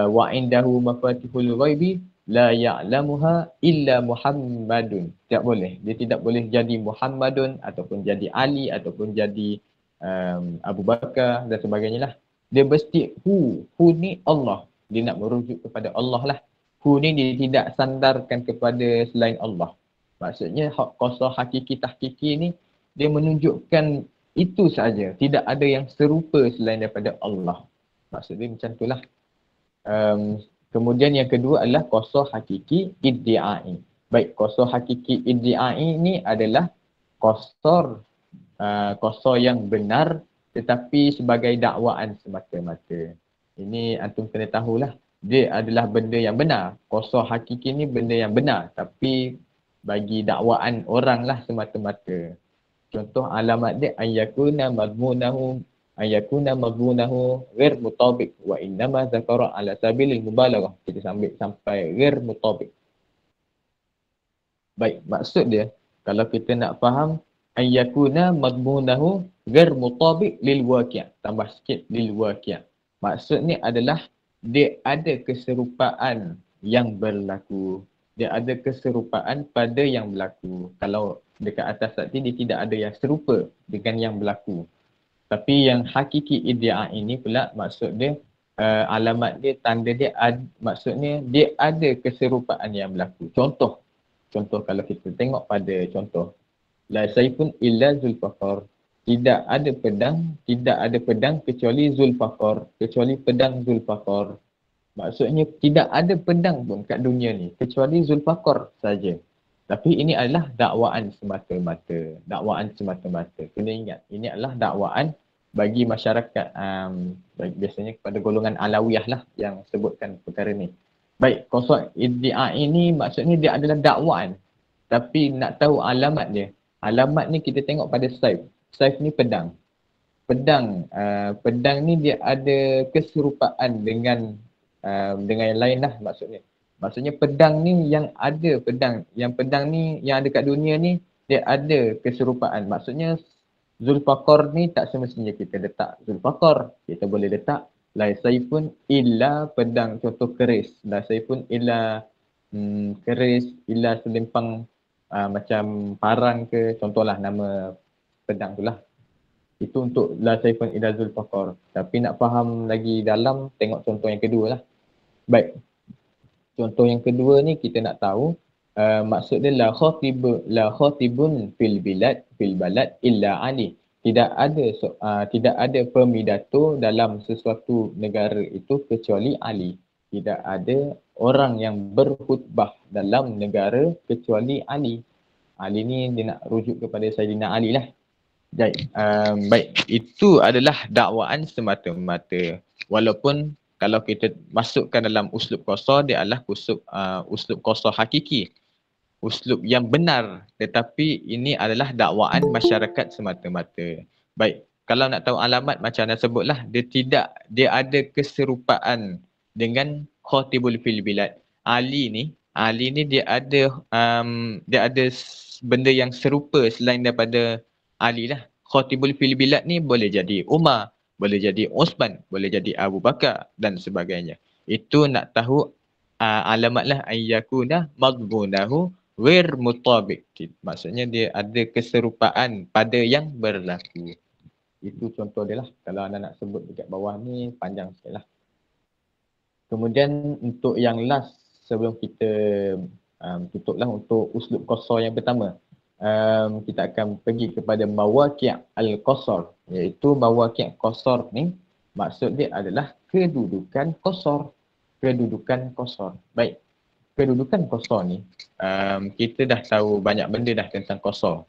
Speaker 1: wa indahu mafatihul ghaibi la ya'lamuha illa Muhammadun. Tak boleh. Dia tidak boleh jadi Muhammadun ataupun jadi Ali ataupun jadi Abu Bakar dan sebagainya lah. Dia mesti hu. Hu ni Allah. Dia nak merujuk kepada Allah lah. Hu ni dia tidak sandarkan kepada selain Allah. Maksudnya kuasa hakiki tahqiqi ni dia menunjukkan itu sahaja. Tidak ada yang serupa selain daripada Allah. Maksud dia macam itulah. Kemudian yang kedua adalah kuasa hakiki iddi'ai. Baik, kuasa hakiki iddi'ai ni adalah kuasa yang benar tetapi sebagai dakwaan semata-mata. Ini antum kena tahulah. Dia adalah benda yang benar. Kuasa hakiki ni benda yang benar tapi bagi dakwaan orang lah semata-mata. Contoh alamat dia ayyakuna madmunahu ghair mutabik wa innama zakara ala sabilil mubalaghah. Kita sampai ghair mutabik. Baik, maksud dia kalau kita nak faham ayyakuna madmunahu ghair mutabik lil waqi'. Tambah sikit lil waqi'. Maksud ni adalah dia ada keserupaan yang berlaku. Dia ada keserupaan pada yang berlaku. Kalau dekat atas tadi dia tidak ada yang serupa dengan yang berlaku. Tapi yang hakiki iddia ini pula maksud dia alamat dia, tanda dia maksudnya dia ada keserupaan yang berlaku. Contoh kalau kita tengok pada contoh la saifun illa zulfaqar. Tidak ada pedang kecuali zulfaqar, kecuali pedang zulfaqar. Maksudnya tidak ada pedang pun kat dunia ni kecuali zulfaqar saja. Tapi ini adalah dakwaan semata-mata. Kena ingat, ini adalah dakwaan bagi masyarakat biasanya kepada golongan alawiyah lah yang sebutkan perkara ni. Baik, konsep iddia ini maksudnya dia adalah dakwaan. Tapi nak tahu alamat dia. Alamat ni kita tengok pada saif. Saif ni pedang. Pedang ni dia ada keserupaan dengan yang lain lah maksudnya. Maksudnya pedang ni yang ada pedang ni yang ada kat dunia ni dia ada keserupaan. Maksudnya zulfaqar ni tak semestinya kita letak zulfaqar. Kita boleh letak la saifun illa pedang, contoh keris. La saifun illa keris, illa selempang macam parang ke, contohlah nama pedang tu lah. Itu untuk la saifun illa zulfaqar. Tapi nak faham lagi dalam, tengok contoh yang kedua lah. Baik. Contoh yang kedua ni kita nak tahu maksud dia la khatibun fil balad illa ali. Tidak ada pemidato dalam sesuatu negara itu kecuali Ali. Tidak ada orang yang berkhutbah dalam negara kecuali Ali. Ali ni dia nak rujuk kepada Sayyidina Ali lah. Baik, itu adalah dakwaan semata-mata. Walaupun kalau kita masukkan dalam uslub qasar, dia adalah uslub qasar hakiki. Uslub yang benar, tetapi ini adalah dakwaan masyarakat semata-mata. Baik, kalau nak tahu alamat macam anda sebutlah, dia ada keserupaan dengan khatibul fil bilad. Ali ni dia ada benda yang serupa selain daripada Ali lah. Khatibul fil bilad ni boleh jadi Umar, boleh jadi Osman, boleh jadi Abu Bakar dan sebagainya. Itu nak tahu alamatlah ayyakuna madbunahu ghair mutabik. Maksudnya dia ada keserupaan pada yang berlaku. Itu contoh dia lah. Kalau anda nak sebut dekat bawah ni panjang sikit lah. Kemudian untuk yang last sebelum kita tutuplah untuk uslub qasar yang pertama. Kita akan pergi kepada mawaqi' al-qasar, iaitu mawaqi' qasar ni maksud dia adalah kedudukan qasar. Kedudukan qasar. Baik. Kedudukan qasar ni kita dah tahu banyak benda dah tentang qasar.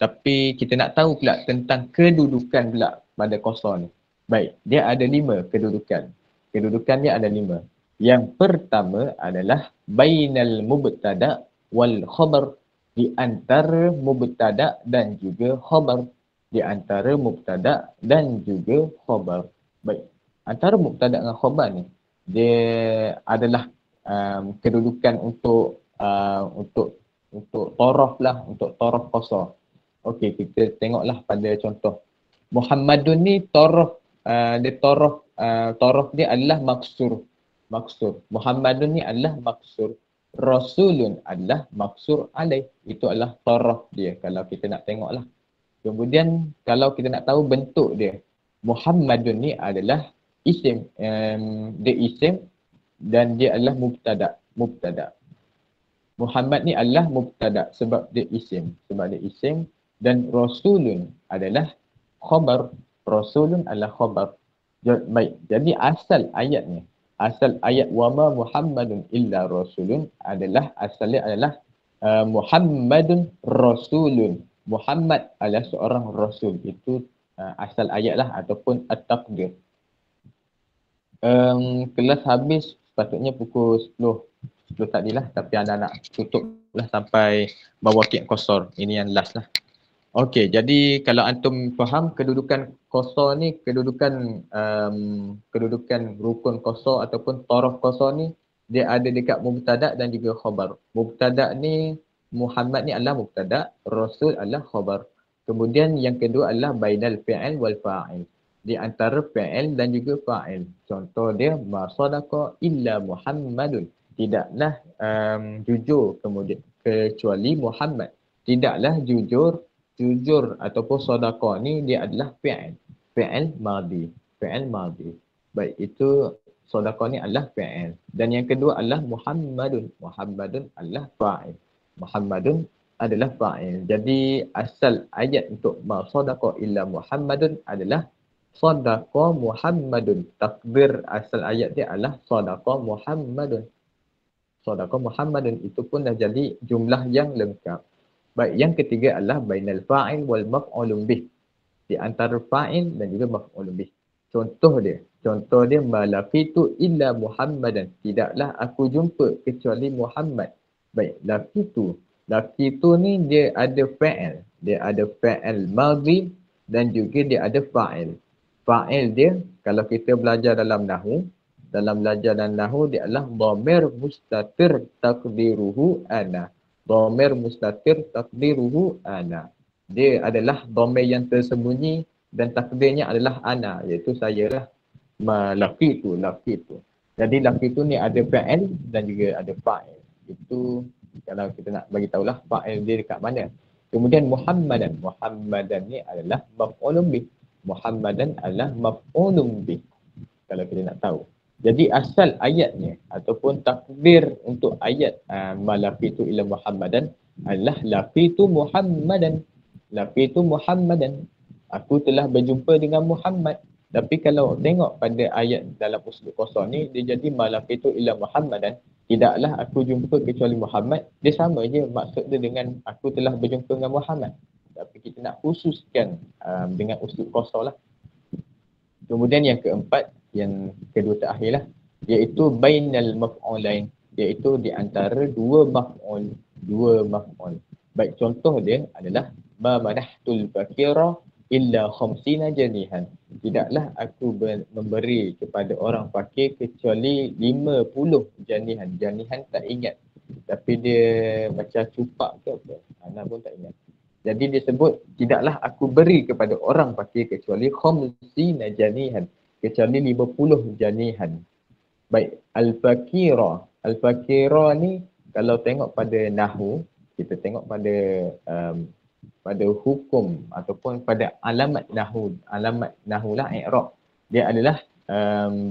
Speaker 1: Tapi kita nak tahu pula tentang kedudukan pula pada qasar ni. Baik, dia ada 5 kedudukan. Kedudukan dia ada 5. Yang pertama adalah bainal mubtada wal khabar, di antara mubtada dan juga khabar. Di antara mubtada dan juga khabar. Baik, antara mubtada dengan khabar ni dia adalah kedudukan untuk taraf lah, untuk taraf qasar. Okey, kita tengoklah pada contoh. Muhammadun ni taraf dia adalah maksur. Maksur. Muhammadun ni adalah maksur. Rasulun adalah maksur alaih. Itu adalah taraf dia kalau kita nak tengoklah. Kemudian kalau kita nak tahu bentuk dia, Muhammadun ni adalah isim. Dia isim dan dia adalah mubtada. Muhammad ni adalah mubtada sebab dia isim. Dan Rasulun adalah khabar. Rasulun adalah khabar. Baik, jadi asal ayat wama Muhammadun illa Rasulun asalnya adalah Muhammadun Rasulun. Muhammad adalah seorang Rasul. Itu asal ayat lah ataupun at-taqdir. Kelas habis sepatutnya pukul 10 tadi lah, tapi anda nak tutup lah sampai mawaqi' qasar. Ini yang last lah. Okey, jadi kalau antum faham kedudukan qasar ni, kedudukan rukun qasar ataupun taraf qasar ni, dia ada dekat mubtada dan juga khabar. Mubtada ni, Muhammad ni adalah mubtada, Rasul adalah khabar. Kemudian yang kedua adalah bainal fi'il wal fa'il. Di antara fi'il dan juga fa'il. Contoh dia, ma sadaqa illa Muhammadun. Tidaklah jujur kemudian kecuali Muhammad. Tidaklah jujur ataupun sedekah ni dia adalah fi'il madhi. Baik, itu sedekah ni adalah fi'il. Dan yang kedua adalah Muhammadun adalah fa'il. Muhammadun adalah fa'il. Jadi asal ayat untuk ma sadaqa illa Muhammadun adalah sadaqa Muhammadun. Takdir asal ayat dia adalah sadaqa Muhammadun. Sadaqa Muhammadun, itu pun dah jadi jumlah yang lengkap. Baik, yang ketiga adalah bainal fa'il wal maf'ulun bih. Di antara fa'il dan juga maf'ulun bih. Contoh dia malaqitu illa Muhammadan. Tidaklah aku jumpa kecuali Muhammad. Baik, laqitu ni dia ada fa'il. Dia ada fa'il madhi dan juga dia ada fa'il. Fa'il dia kalau kita belajar dalam nahwu, dia adalah dhamir mustatir taqdiruhu ana. Dhamir mustatir taqdiruhu ana. Dia adalah dhamir yang tersembunyi dan takdirnya adalah ana, iaitu saya lah. Laqitu. Jadi laqitu ni ada fa'il dan juga ada fa'il. Itu kalau kita nak bagi tahulah fa'il dia dekat mana. Kemudian Muhammadan ni adalah maf'ulun bih. Muhammadan adalah maf'ulun bih. Kalau kita nak tahu. Jadi asal ayatnya ataupun takdir untuk ayat malaqitu ila Muhammadan adalah laqitu Muhammadan. Aku telah berjumpa dengan Muhammad. Tapi kalau tengok pada ayat dalam uslub qasar ni, dia jadi malaqitu ila Muhammadan. Tidaklah aku jumpa kecuali Muhammad. Dia sama je maksud dia dengan aku telah berjumpa dengan Muhammad. Tapi kita nak khususkan dengan uslub qasar lah. Kemudian yang keempat, yang kedua terakhir lah, iaitu bainal maf'ulain, iaitu di antara dua maf'ul. Baik, contoh dia adalah ma manahtul fakira illa khamsina janihan. Tidaklah aku memberi kepada orang fakir kecuali 50 janihan. Janihan tak ingat. Tapi dia macam cupak ke apa? Ana pun tak ingat. Jadi dia sebut tidaklah aku beri kepada orang fakir kecuali khamsina janihan. Kecuali 50 janihan. Baik, al-fakira ni kalau tengok pada nahwu, kita tengok pada hukum ataupun pada alamat nahwu lah i'rab. Dia adalah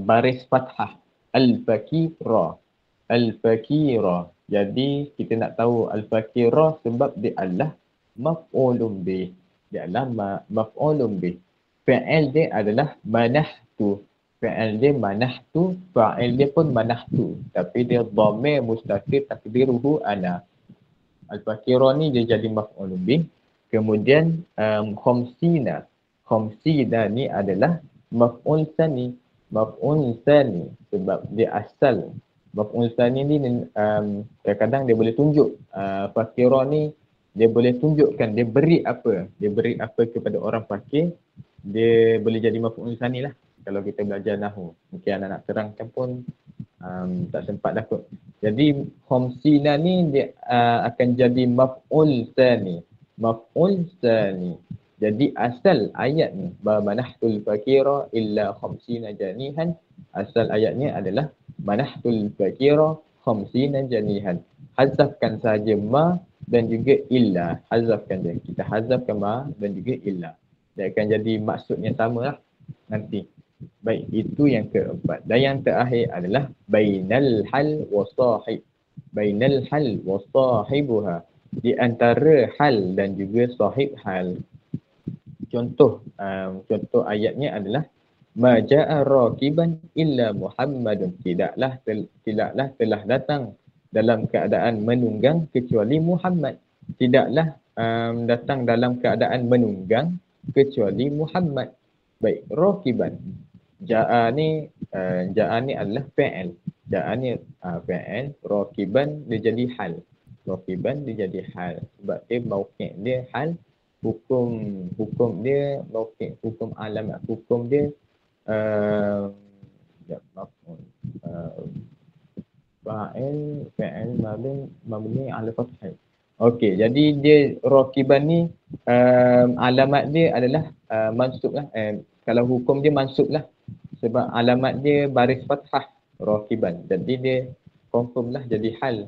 Speaker 1: baris fathah. Al-fakira. Al-fakira. Jadi kita nak tahu al-fakira sebab dia adalah maf'ulun bih. Dia adalah maf'ulun bih. Fa'il dia adalah manahtu. Fa'il dia manahtu, fa'il dia pun manahtu. Tapi dia dhamir mustatir takdiruhu ana. Al-fakira ni dia jadi maf'ulun bih. Kemudian khamsina. Khamsina ni adalah maf'ul tsani. Maf'ul tsani sebab dia asal. Maf'ul tsani ni kadang-kadang dia boleh tunjuk fakira ni dia boleh tunjukkan dia beri apa. Dia beri apa kepada orang fakir, dia boleh jadi maf'ul tsani lah. Kalau kita belajar nahwu, mungkin anak nak terangkan pun tak sempat dah kot. Jadi khamsina ni dia akan jadi maf'ul tsani. Maf'ul tsani. Jadi asal ayat ni manahtul fakira illa khamsina janihan. Asal ayatnya adalah manahtul fakira khamsina janihan. Hazafkan sahaja ma dan juga illa. Hazafkan dia. Kita hazafkan ma dan juga illa. Dia akan jadi maksudnya sama lah nanti. Baik, itu yang keempat. Dan yang terakhir adalah bainal hal wa sahib. Bainal hal wa sahibuha. Di antara hal dan juga sahib hal. Contoh ayatnya adalah ma jaa raqiban illa Muhammadun. Tidaklah telah datang dalam keadaan menunggang kecuali Muhammad. Tidaklah datang dalam keadaan menunggang kecuali Muhammad. Baik, raqiban. Jaa ni adalah fa'il. Jaa ni fa'il, raqiban dia jadi hal. Raqiban dia jadi hal sebab dia mauqi' dia hal, hukum dia mauqi', hukum alamat, hukum dia fa'il mabni ala fathah. Okey, jadi dia raqiban ni alamat dia adalah mansub lah. Kalau hukum dia mansub lah. Sebab alamat dia baris fathah raqiban. Jadi dia confirm lah jadi hal.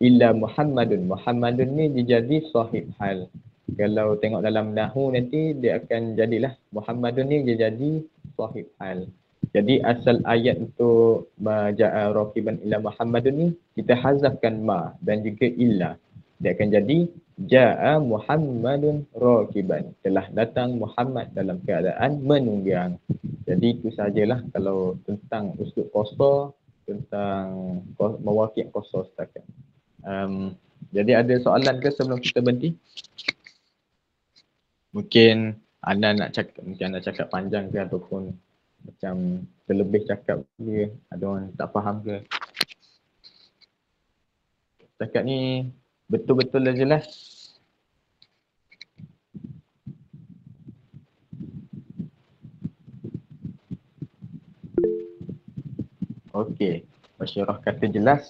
Speaker 1: Illa Muhammadun. Muhammadun ni dia jadi sahib hal. Kalau tengok dalam nahwu nanti dia akan jadilah Muhammadun ni dia jadi sahib hal. Jadi asal ayat untuk ma ja'a raqiban illa Muhammadun ni kita hazafkan ma dan juga illa. Dia akan jadi ja'a Muhammadun raqiban. Telah datang Muhammad dalam keadaan menunggang. Jadi itu sajalah kalau tentang uslub qasar, tentang mawaqi' qasar setakat. Jadi ada soalan ke sebelum kita berhenti? Mungkin anda nak cakap panjang ke ataupun macam terlebih cakap ke, ada orang tak faham ke? Setakat ni betul-betul dah jelas. Okey, Basyirah kata jelas.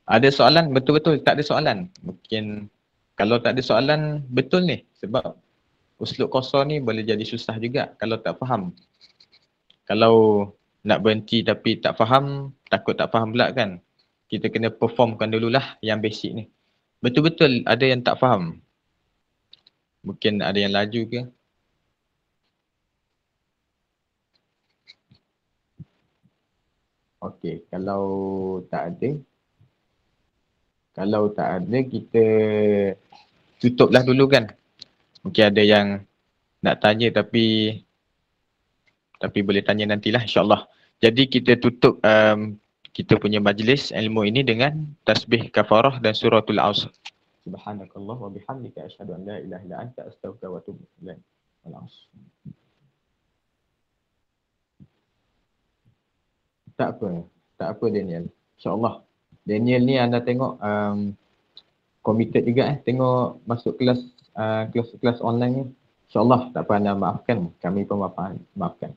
Speaker 1: Ada soalan? Betul-betul tak ada soalan. Mungkin kalau tak ada soalan betul ni sebab uslub qasar ni boleh jadi susah juga kalau tak faham. Kalau nak berhenti tapi tak faham, takut tak faham pula kan. Kita kena performkan dululah yang basic ni. Betul-betul ada yang tak faham. Mungkin ada yang laju ke? Okey, kalau tak ada kita tutuplah dulu kan. Mungkin ada yang nak tanya tapi boleh tanya nantilah insya-Allah. Jadi kita tutup kita punya majlis ilmu ini dengan tasbih kafarah dan suratul Asr. Subhanakallah wa bihamdika asyhadu an la ilaha illa anta astaghfiruka wa atubu ilaik. Tak apa Daniel. InsyaAllah. Daniel ni anda tengok committed juga tengok masuk kelas online ni. InsyaAllah tak apa anda maafkan. Kami pun maafkan.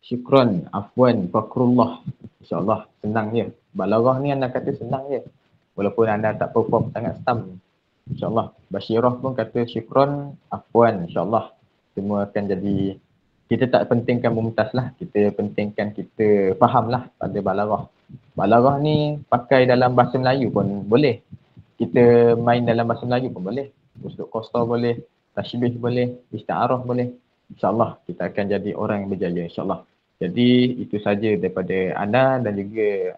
Speaker 1: Syukran, afwan, fakrullah. InsyaAllah senang je. Balarah ni anda kata senang je. Walaupun anda tak perform sangat stam. InsyaAllah. Basyirah pun kata syukran, afwan. InsyaAllah semua akan jadi. Kita tak pentingkan mumtaz lah. Kita pentingkan kita faham lah pada balarah. Balarah ni pakai dalam bahasa Melayu pun boleh. Kita main dalam bahasa Melayu pun boleh. Uslub qasar boleh. Tashbih boleh. Isti'arah boleh. InsyaAllah kita akan jadi orang yang berjaya insyaAllah. Jadi itu saja daripada Ana dan juga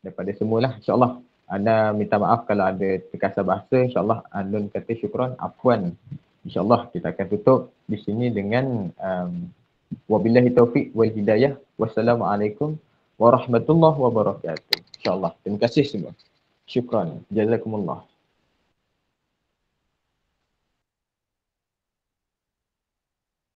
Speaker 1: daripada semualah insyaAllah. Ana minta maaf kalau ada terkasar bahasa, insyaAllah Anun kata syukran, afwan. InsyaAllah kita akan tutup di sini dengan wabillahi taufiq wal hidayah. Wassalamualaikum warahmatullahi wabarakatuh. InsyaAllah. Terima kasih semua. Syukran. Jazakumullah.